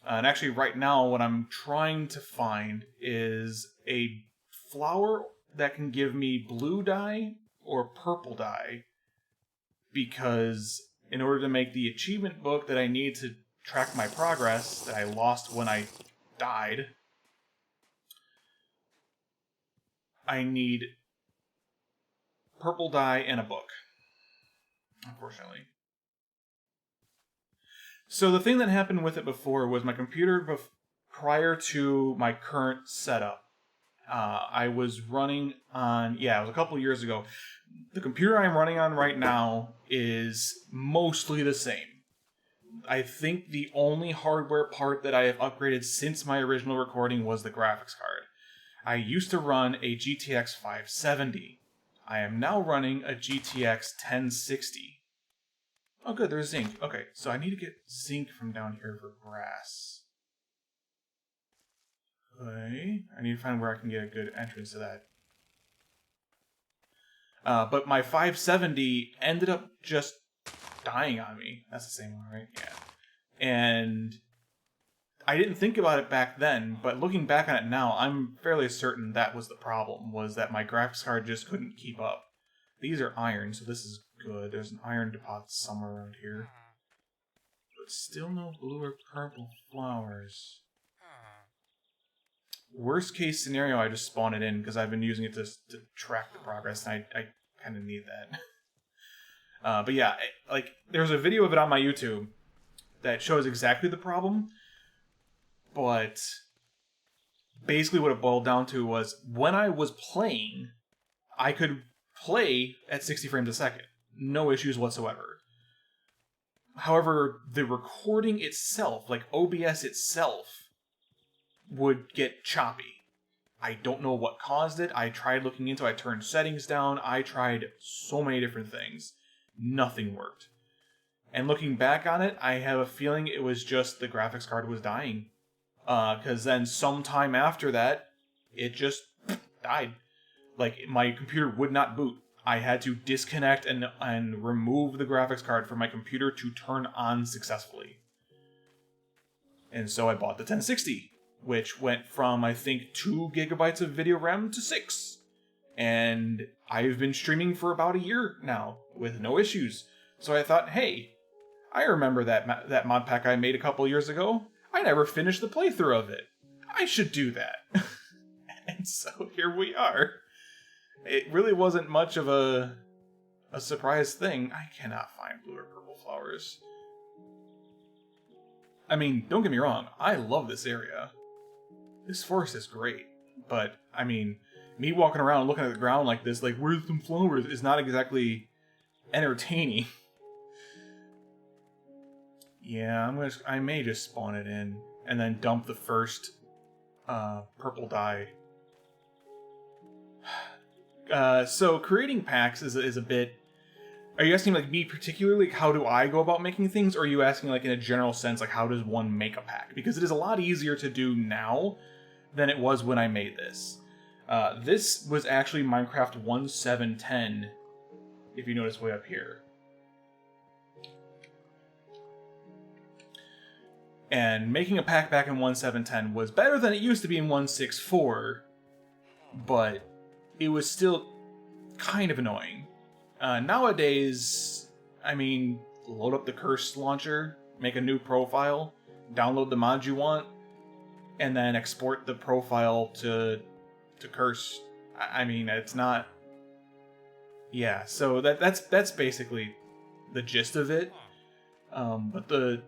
Speaker 1: And actually, right now, what I'm trying to find is a flower that can give me blue dye or purple dye. Because in order to make the achievement book that I need to track my progress, that I lost when I died, I need purple dye and a book. Unfortunately. So the thing that happened with it before was my computer, prior to my current setup, I was running on... Yeah, it was a couple of years ago. The computer I'm running on right now is mostly the same. I think the only hardware part that I have upgraded since my original recording was the graphics card. I used to run a GTX 570. I am now running a GTX 1060. Oh good, there's zinc. Okay, so I need to get zinc from down here for brass. Okay, I need to find where I can get a good entrance to that. But my 570 ended up just dying on me. That's the same one, right? Yeah. And I didn't think about it back then, but looking back on it now, I'm fairly certain that was the problem, was that my graphics card just couldn't keep up. These are iron, so this is good. There's an iron deposit somewhere around here. But still no blue or purple flowers. Worst case scenario, I just spawn it in, because I've been using it to track the progress, and I kind of need that. But yeah, there's a video of it on my YouTube that shows exactly the problem, but basically what it boiled down to was when I was playing, I could play at 60 frames a second. No issues whatsoever. However, the recording itself, like OBS itself, would get choppy. I don't know what caused it. I tried looking into it. I turned settings down. I tried so many different things. Nothing worked. And looking back on it, I have a feeling it was just the graphics card was dying. Because then sometime after that, it just died. Like, my computer would not boot. I had to disconnect and remove the graphics card from my computer to turn on successfully. And so I bought the 1060, which went from, I think, 2 gigabytes of video RAM to 6. And I've been streaming for about a year now, with no issues. So I thought, hey, I remember that mod pack I made a couple years ago. I never finished the playthrough of it. I should do that. And so here we are. It really wasn't much of a surprise thing. I cannot find blue or purple flowers. I mean, don't get me wrong. I love this area. This forest is great. But, I mean, me walking around looking at the ground like this, like, where's some flowers, is not exactly entertaining. Yeah, I may just spawn it in and then dump the first purple dye. So creating packs is a bit. Are you asking like me particularly how do I go about making things, or are you asking like in a general sense like how does one make a pack? Because it is a lot easier to do now than it was when I made this. This was actually Minecraft 1.7.10, if you notice way up here. And making a pack back in 1.7.10 was better than it used to be in 1.6.4, but it was still kind of annoying. Nowadays, I mean, load up the Curse launcher, make a new profile, download the mods you want, and then export the profile to Curse. I mean, it's not... Yeah, so that's basically the gist of it. But the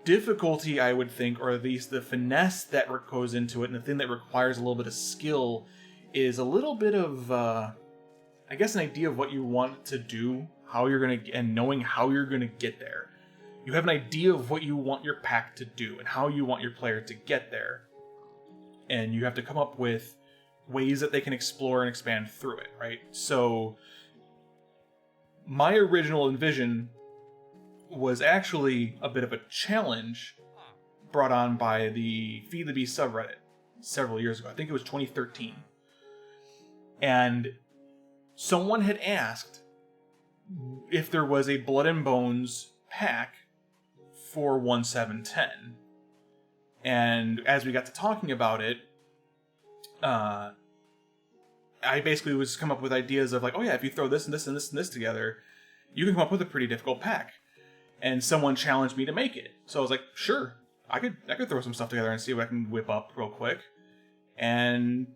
Speaker 1: difficulty, I would think, or at least the finesse that goes into it, and the thing that requires a little bit of skill, is a little bit of, I guess, an idea of what you want to do, how you're gonna, and knowing how you're gonna get there. You have an idea of what you want your pack to do, and how you want your player to get there. And you have to come up with ways that they can explore and expand through it, right? So, my original envision was actually a bit of a challenge brought on by the Feed the Beast subreddit several years ago. I think it was 2013. And someone had asked if there was a Blood and Bones pack for 1.7.10. And as we got to talking about it, I basically was come up with ideas of like, oh yeah, if you throw this and this and this and this together, you can come up with a pretty difficult pack. And someone challenged me to make it. So I was like, sure, I could throw some stuff together and see what I can whip up real quick. And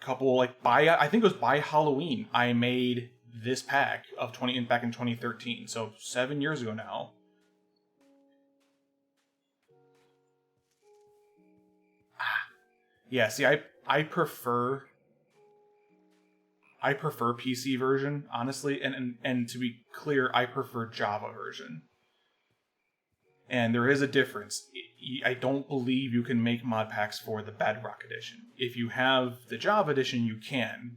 Speaker 1: a couple, like, I think it was by Halloween, I made this pack of back in 2013. So 7 years ago now. Yeah, see, I prefer PC version, honestly, and to be clear, I prefer Java version. And there is a difference. I don't believe you can make mod packs for the Bedrock edition. If you have the Java edition, you can.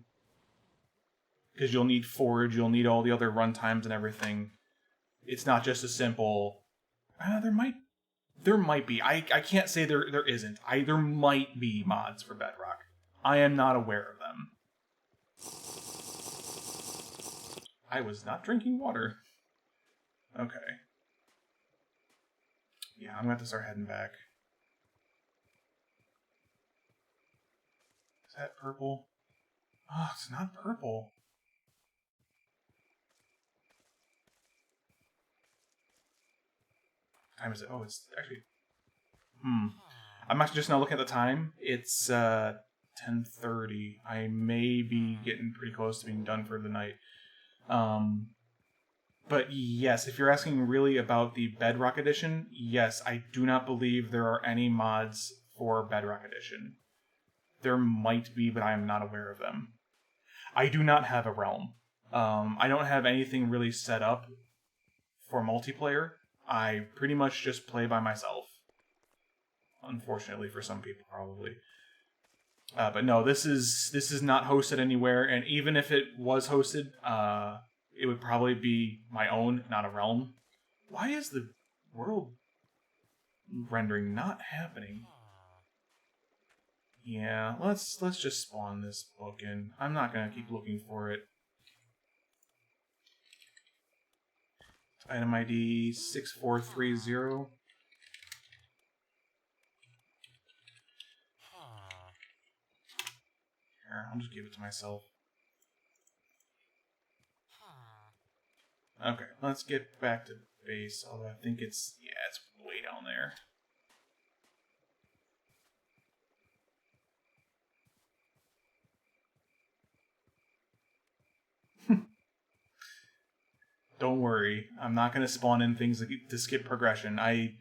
Speaker 1: Because you'll need Forge, you'll need all the other runtimes and everything. It's not just a simple... There might be. I can't say there isn't. There might be mods for Bedrock. I am not aware of them. I was not drinking water. Okay. Yeah, I'm going to have to start heading back. Is that purple? Oh, it's not purple. What time is it? Oh, it's actually... I'm actually just now looking at the time. It's 10:30. I may be getting pretty close to being done for the night. But yes, if you're asking really about the Bedrock Edition, yes, I do not believe there are any mods for Bedrock Edition. There might be, but I am not aware of them. I do not have a realm. I don't have anything really set up for multiplayer. I pretty much just play by myself. Unfortunately for some people, probably. But no, this is not hosted anywhere, and even if it was hosted, it would probably be my own, not a realm. Why is the world rendering not happening? Yeah, let's just spawn this book in. I'm not gonna keep looking for it. Item ID 6430. Here, I'll just give it to myself. Okay, let's get back to base, although I think it's way down there. Don't worry, I'm not going to spawn in things to skip progression. I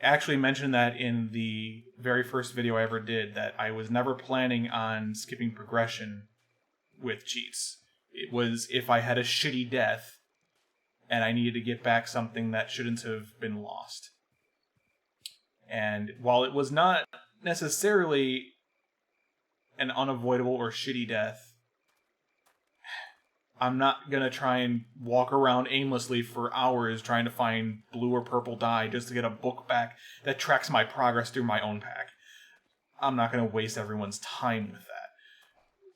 Speaker 1: actually mentioned that in the very first video I ever did, that I was never planning on skipping progression with cheats. It was if I had a shitty death and I needed to get back something that shouldn't have been lost. And while it was not necessarily an unavoidable or shitty death, I'm not going to try and walk around aimlessly for hours trying to find blue or purple dye just to get a book back that tracks my progress through my own pack. I'm not going to waste everyone's time with that.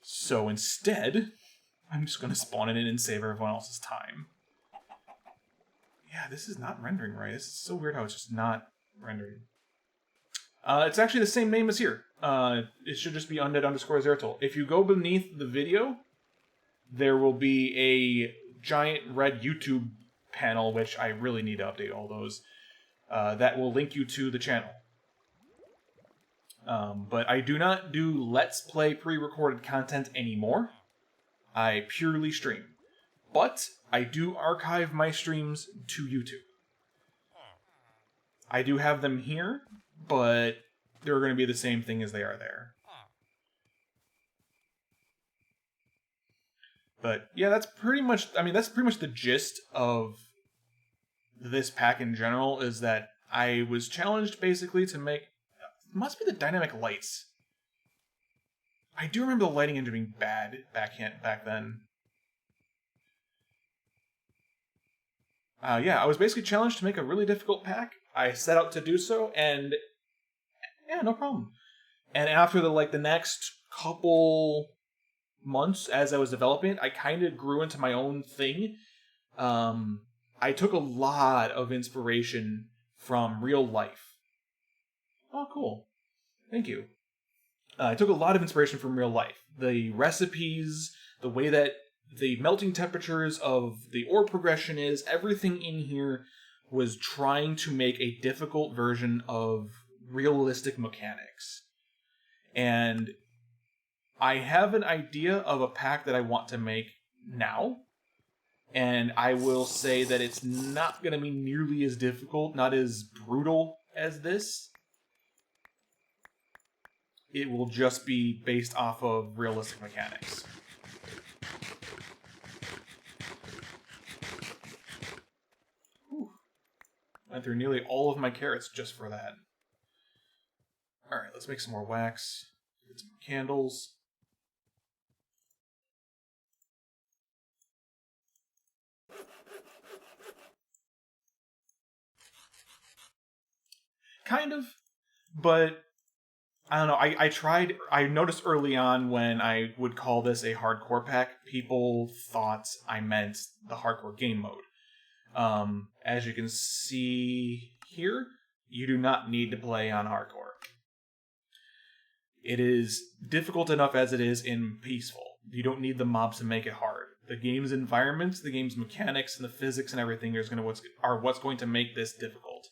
Speaker 1: So instead, I'm just going to spawn it in and save everyone else's time. Yeah, this is not rendering right. This is so weird how it's just not rendering. It's actually the same name as here. It should just be undead_Zeratul. If you go beneath the video, there will be a giant red YouTube panel, which I really need to update all those, that will link you to the channel. But I do not do Let's Play pre-recorded content anymore. I purely stream. But I do archive my streams to YouTube. I do have them here, but they're going to be the same thing as they are there. But yeah, that's pretty much the gist of this pack in general, is that I was challenged basically to make, it must be the dynamic lights. I do remember the lighting engine being bad back then. Yeah, I was basically challenged to make a really difficult pack. I set out to do so, and yeah, no problem. And after the next couple months as I was developing it, I kind of grew into my own thing. I took a lot of inspiration from real life. Oh, cool. Thank you. I took a lot of inspiration from real life. The recipes, the way that the melting temperatures of the ore progression is, everything in here was trying to make a difficult version of realistic mechanics. And I have an idea of a pack that I want to make now, and I will say that it's not going to be nearly as difficult, not as brutal as this. It will just be based off of realistic mechanics. Whew. Went through nearly all of my carrots just for that. Alright, let's make some more wax. Get some candles. Kind of, but I don't know. I noticed early on when I would call this a hardcore pack, people thought I meant the hardcore game mode. As you can see here, you do not need to play on hardcore. It is difficult enough as it is in peaceful. You don't need the mobs to make it hard. The game's environment, the game's mechanics, and the physics and everything are what's going to make this difficult.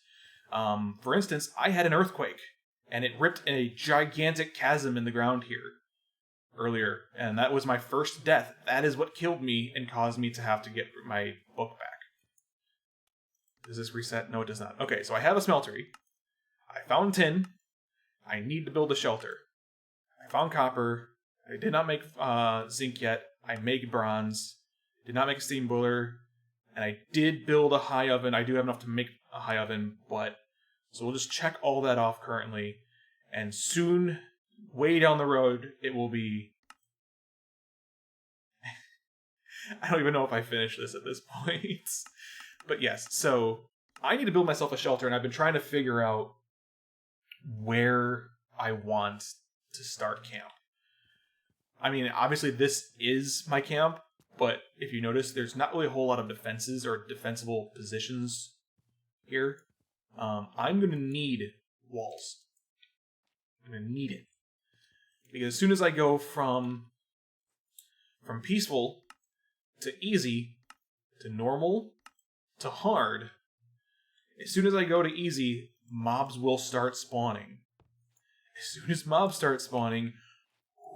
Speaker 1: For instance, I had an earthquake, and it ripped a gigantic chasm in the ground here earlier, and that was my first death. That is what killed me and caused me to have to get my book back. Does this reset? No, it does not. Okay, so I have a smeltery. I found tin. I need to build a shelter. I I found copper. I did not make zinc yet. I make bronze. Did not make a steam boiler. And I did build a high oven. I do have enough to make a high oven, but... So we'll just check all that off currently. And soon, way down the road, it will be... I don't even know if I finish this at this point. But yes, so I need to build myself a shelter, and I've been trying to figure out where I want to start camp. I mean, obviously this is my camp, but if you notice, there's not really a whole lot of defenses or defensible positions here. I'm going to need walls. I'm going to need it. Because as soon as I go from peaceful to easy to normal to hard, as soon as I go to easy, mobs will start spawning. As soon as mobs start spawning,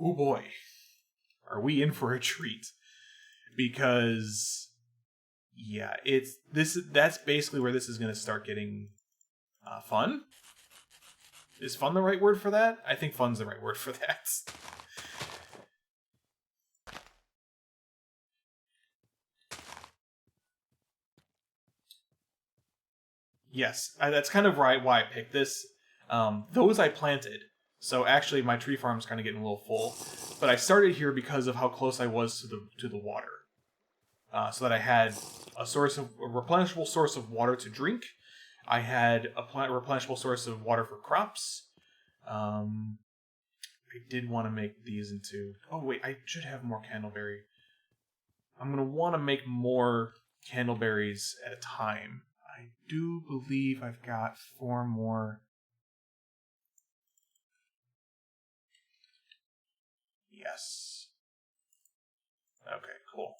Speaker 1: oh boy, are we in for a treat. Because, yeah, that's basically where this is going to start getting fun. Is fun the right word for that? I think fun's the right word for that. Yes, that's kind of why I picked this. Those I planted. So actually my tree farm's kind of getting a little full. But I started here because of how close I was to the water. So that I had a replenishable source of water to drink. I had a replenishable source of water for crops. I did want to make these into... Oh wait, I should have more candleberry. I'm going to want to make more candleberries at a time. I do believe I've got 4 more. Yes. Okay, cool.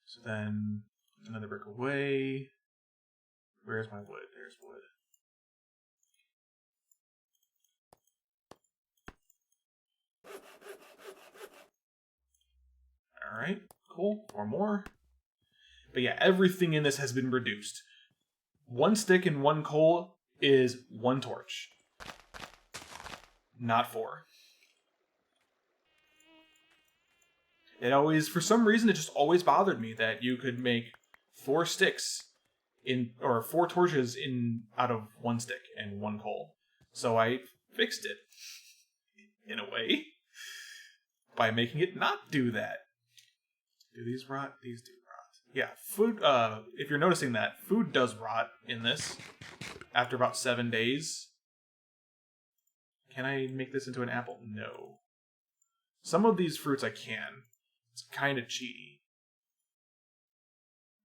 Speaker 1: So then, another brick away. Where's my wood? There's wood. Alright, cool. 4 more. But yeah, everything in this has been reduced. 1 stick and 1 coal is 1 torch. Not 4. It always, for some reason, it just always bothered me that you could make 4 sticks or 4 torches out of 1 stick and 1 coal. So I fixed it, in a way, by making it not do that. Do these rot? These do rot. Yeah, food, if you're noticing that, food does rot in this after about 7 days. Can I make this into an apple? No. Some of these fruits I can. It's kind of cheaty.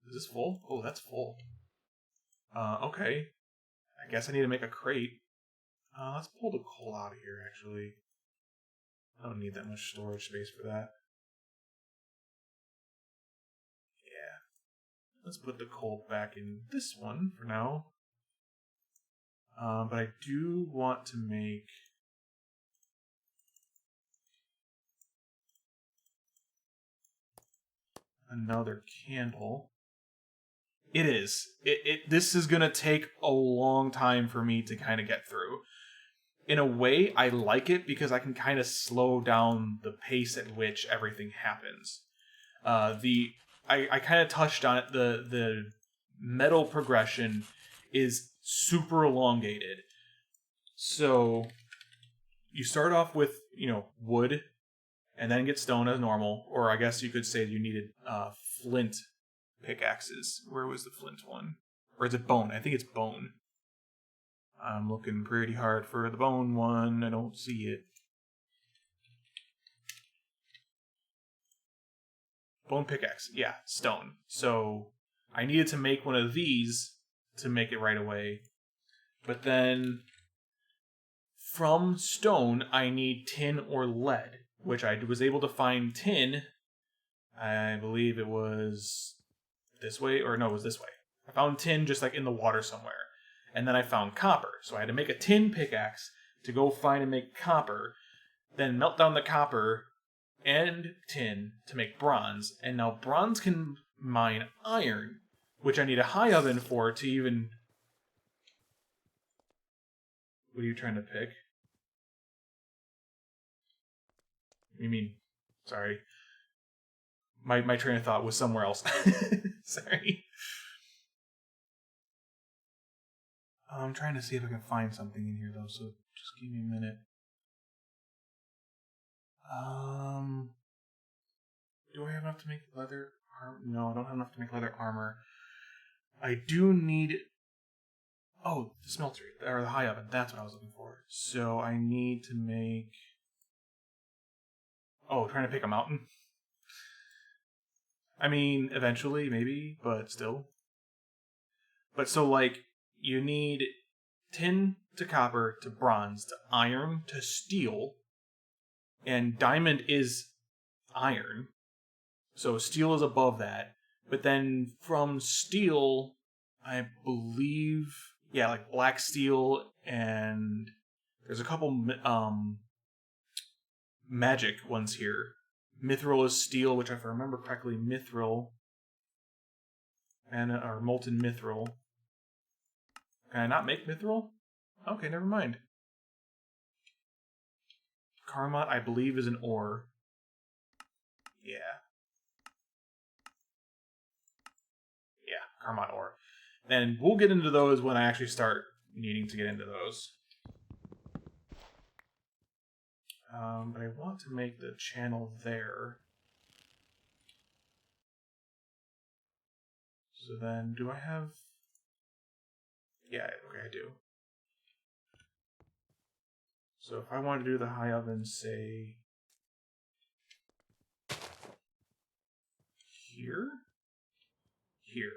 Speaker 1: Is this full? Oh, that's full. Okay. I guess I need to make a crate. Let's pull the coal out of here, actually. I don't need that much storage space for that. Yeah. Let's put the coal back in this one for now. But I do want to make... another candle. It is. This is going to take a long time for me to kind of get through. In a way, I like it because I can kind of slow down the pace at which everything happens. I kind of touched on it. The metal progression is super elongated. So you start off with, wood, and then get stone as normal. Or I guess you could say you needed flint pickaxes. Where was the flint one? Or is it bone? I think it's bone. I'm looking pretty hard for the bone one. I don't see it. Bone pickaxe. Yeah, stone. So I needed to make one of these to make it right away. But then from stone, I need tin or lead, which I was able to find tin. I believe it was this way, or no, it was this way. I found tin just like in the water somewhere. And then I found copper. So I had to make a tin pickaxe to go find and make copper, then melt down the copper and tin to make bronze. And now bronze can mine iron, which I need a high oven for to even... What are you trying to pick? You mean, sorry. My train of thought was somewhere else. Sorry. I'm trying to see if I can find something in here, though, so just give me a minute. Do I have enough to make leather armor? No, I don't have enough to make leather armor. I do need... Oh, the smeltery, or the high oven. That's what I was looking for. So I need to make... Oh, trying to pick a mountain? I mean, eventually, maybe, but still. But so, like, you need tin to copper to bronze to iron to steel, and diamond is iron. So steel is above that. But then from steel, I believe, yeah, like black steel, and there's a couple magic ones here. Mithril is steel, which if I remember correctly, mithril, and or molten mithril. Can I not make mithril? Okay, never mind. Karma, I believe, is an ore. Yeah. Yeah, Karma ore. And we'll get into those when I actually start needing to get into those. But I want to make the channel there. So then, do I have... Yeah, okay, I do. So if I want to do the high oven, say... Here? Here.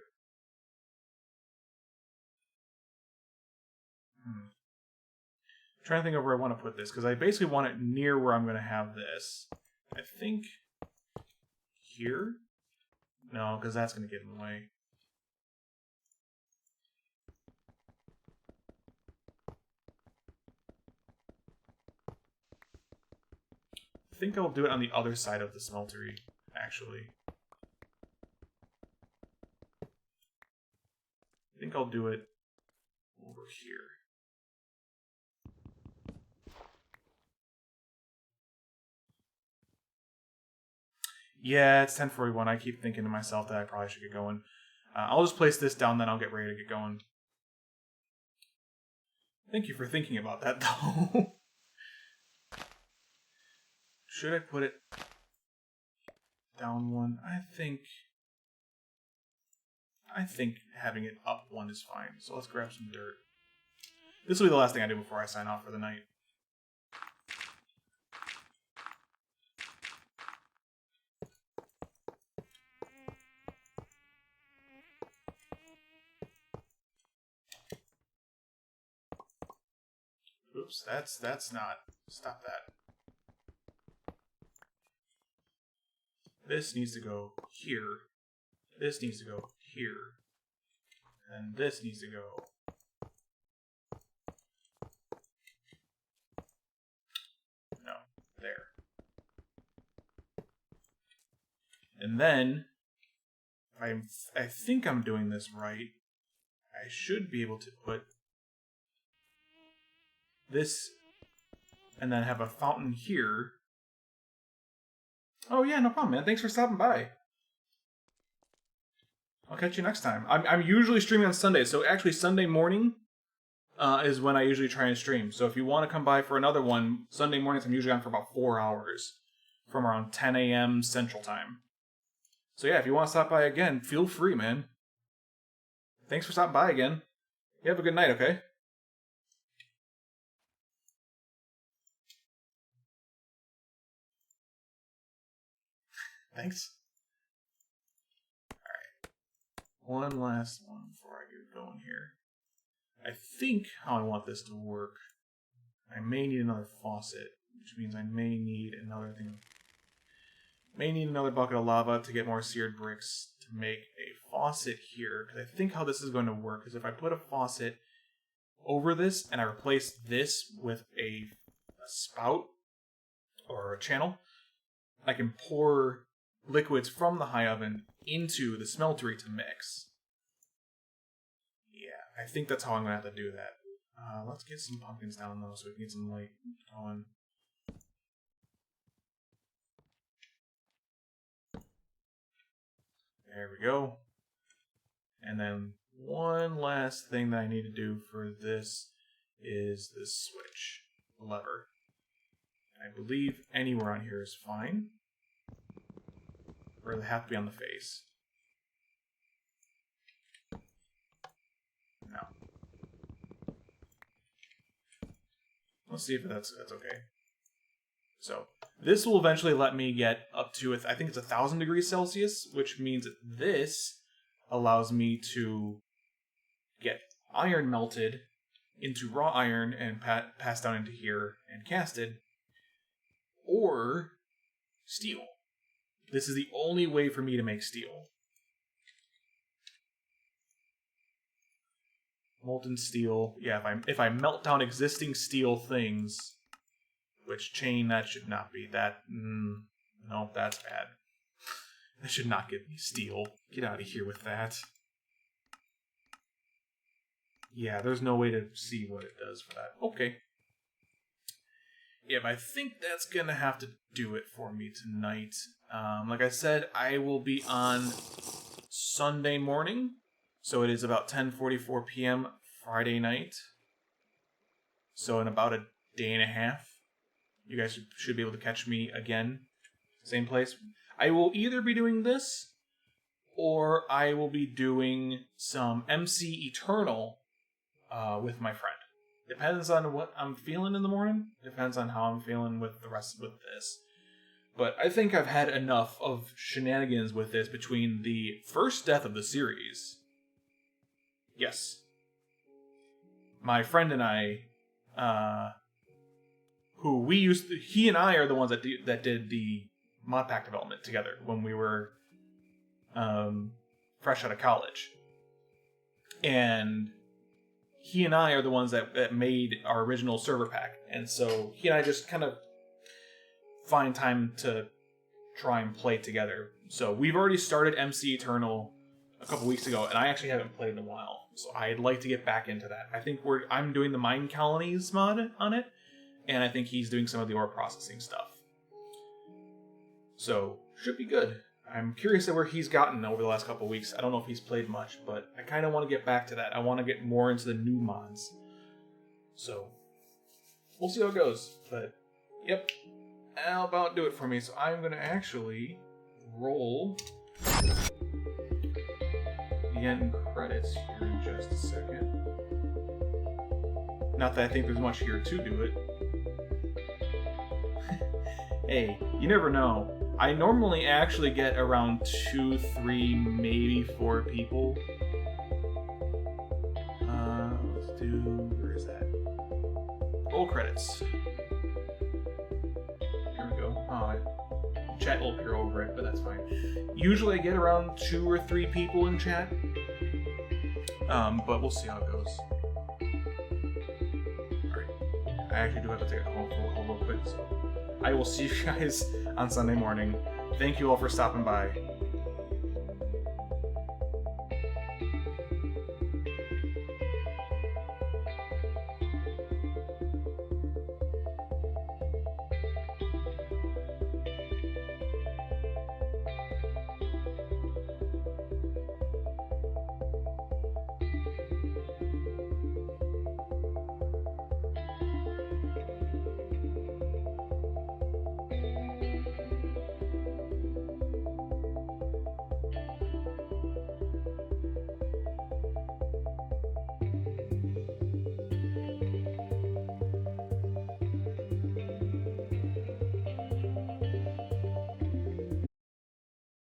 Speaker 1: I'm trying to think of where I want to put this, because I basically want it near where I'm going to have this. I think... Here? No, because that's going to get in the way. I think I'll do it on the other side of the smeltery, actually. I think I'll do it over here. Yeah, it's 10:41. I keep thinking to myself that I probably should get going. I'll just place this down, then I'll get ready to get going. Thank you for thinking about that, though. Should I put it down one? I think having it up one is fine. So let's grab some dirt. This will be the last thing I do before I sign off for the night. Oops, that's not... Stop that. This needs to go here. This needs to go here. And this needs to go... No, there. And then, I think I'm doing this right. I should be able to put this and then have a fountain here. Oh yeah, no problem, man. Thanks for stopping by. I'll catch you next time. I'm usually streaming on Sundays, so actually Sunday morning is when I usually try and stream. So if you want to come by for another one, Sunday mornings I'm usually on for about 4 hours, from around 10 a.m. Central Time. So yeah, if you want to stop by again, feel free, man. Thanks for stopping by again. You have a good night, okay? Thanks. Alright. One last one before I get going here. I think how I want this to work, I may need another faucet, which means I may need another thing. May need another bucket of lava to get more seared bricks to make a faucet here. Because I think how this is going to work is if I put a faucet over this and I replace this with a spout or a channel, I can pour liquids from the high oven into the smeltery to mix. Yeah, I think that's how I'm going to have to do that. Let's get some pumpkins down though so we can get some light going. There we go. And then one last thing that I need to do for this is this switch lever. I believe anywhere on here is fine. Or they have to be on the face. No. Let's see if that's okay. So this will eventually let me get up to, I think it's 1,000 degrees Celsius, which means that this allows me to get iron melted into raw iron and passed down into here and casted, or steel. This is the only way for me to make steel. Molten steel. Yeah, if I melt down existing steel things, which chain that should not be. That no, that's bad. That should not give me steel. Get out of here with that. Yeah, there's no way to see what it does for that. Okay. Yeah, but I think that's gonna have to do it for me tonight. Like I said, I will be on Sunday morning, so it is about 10:44 p.m. Friday night. So in about a day and a half, you guys should be able to catch me again, same place. I will either be doing this, or I will be doing some MC Eternal with my friend. Depends on what I'm feeling in the morning. Depends on how I'm feeling with this. But I think I've had enough of shenanigans with this between the first death of the series. Yes. My friend and I, he and I are the ones that did the mod pack development together when we were fresh out of college. And he and I are the ones that made our original server pack. And so he and I just kind of find time to try and play together. So we've already started MC Eternal a couple weeks ago, and I actually haven't played in a while. So I'd like to get back into that. I think I'm doing the Mine Colonies mod on it, and I think he's doing some of the ore processing stuff. So, should be good. I'm curious at where he's gotten over the last couple of weeks. I don't know if he's played much, but I kind of want to get back to that. I want to get more into the new mods. So, we'll see how it goes. But, yep. That'll about do it for me. So I'm going to actually roll the end credits here in just a second. Not that I think there's much here to do it. Hey, you never know. I normally actually get around 2, 3, maybe 4 people. Let's do... where is that? Roll credits. Here we go. Chat will appear over it, but that's fine. Usually I get around 2 or 3 people in chat. But we'll see how it goes. Alright. I actually do have to take a phone call real quick, so I will see you guys on Sunday morning. Thank you all for stopping by.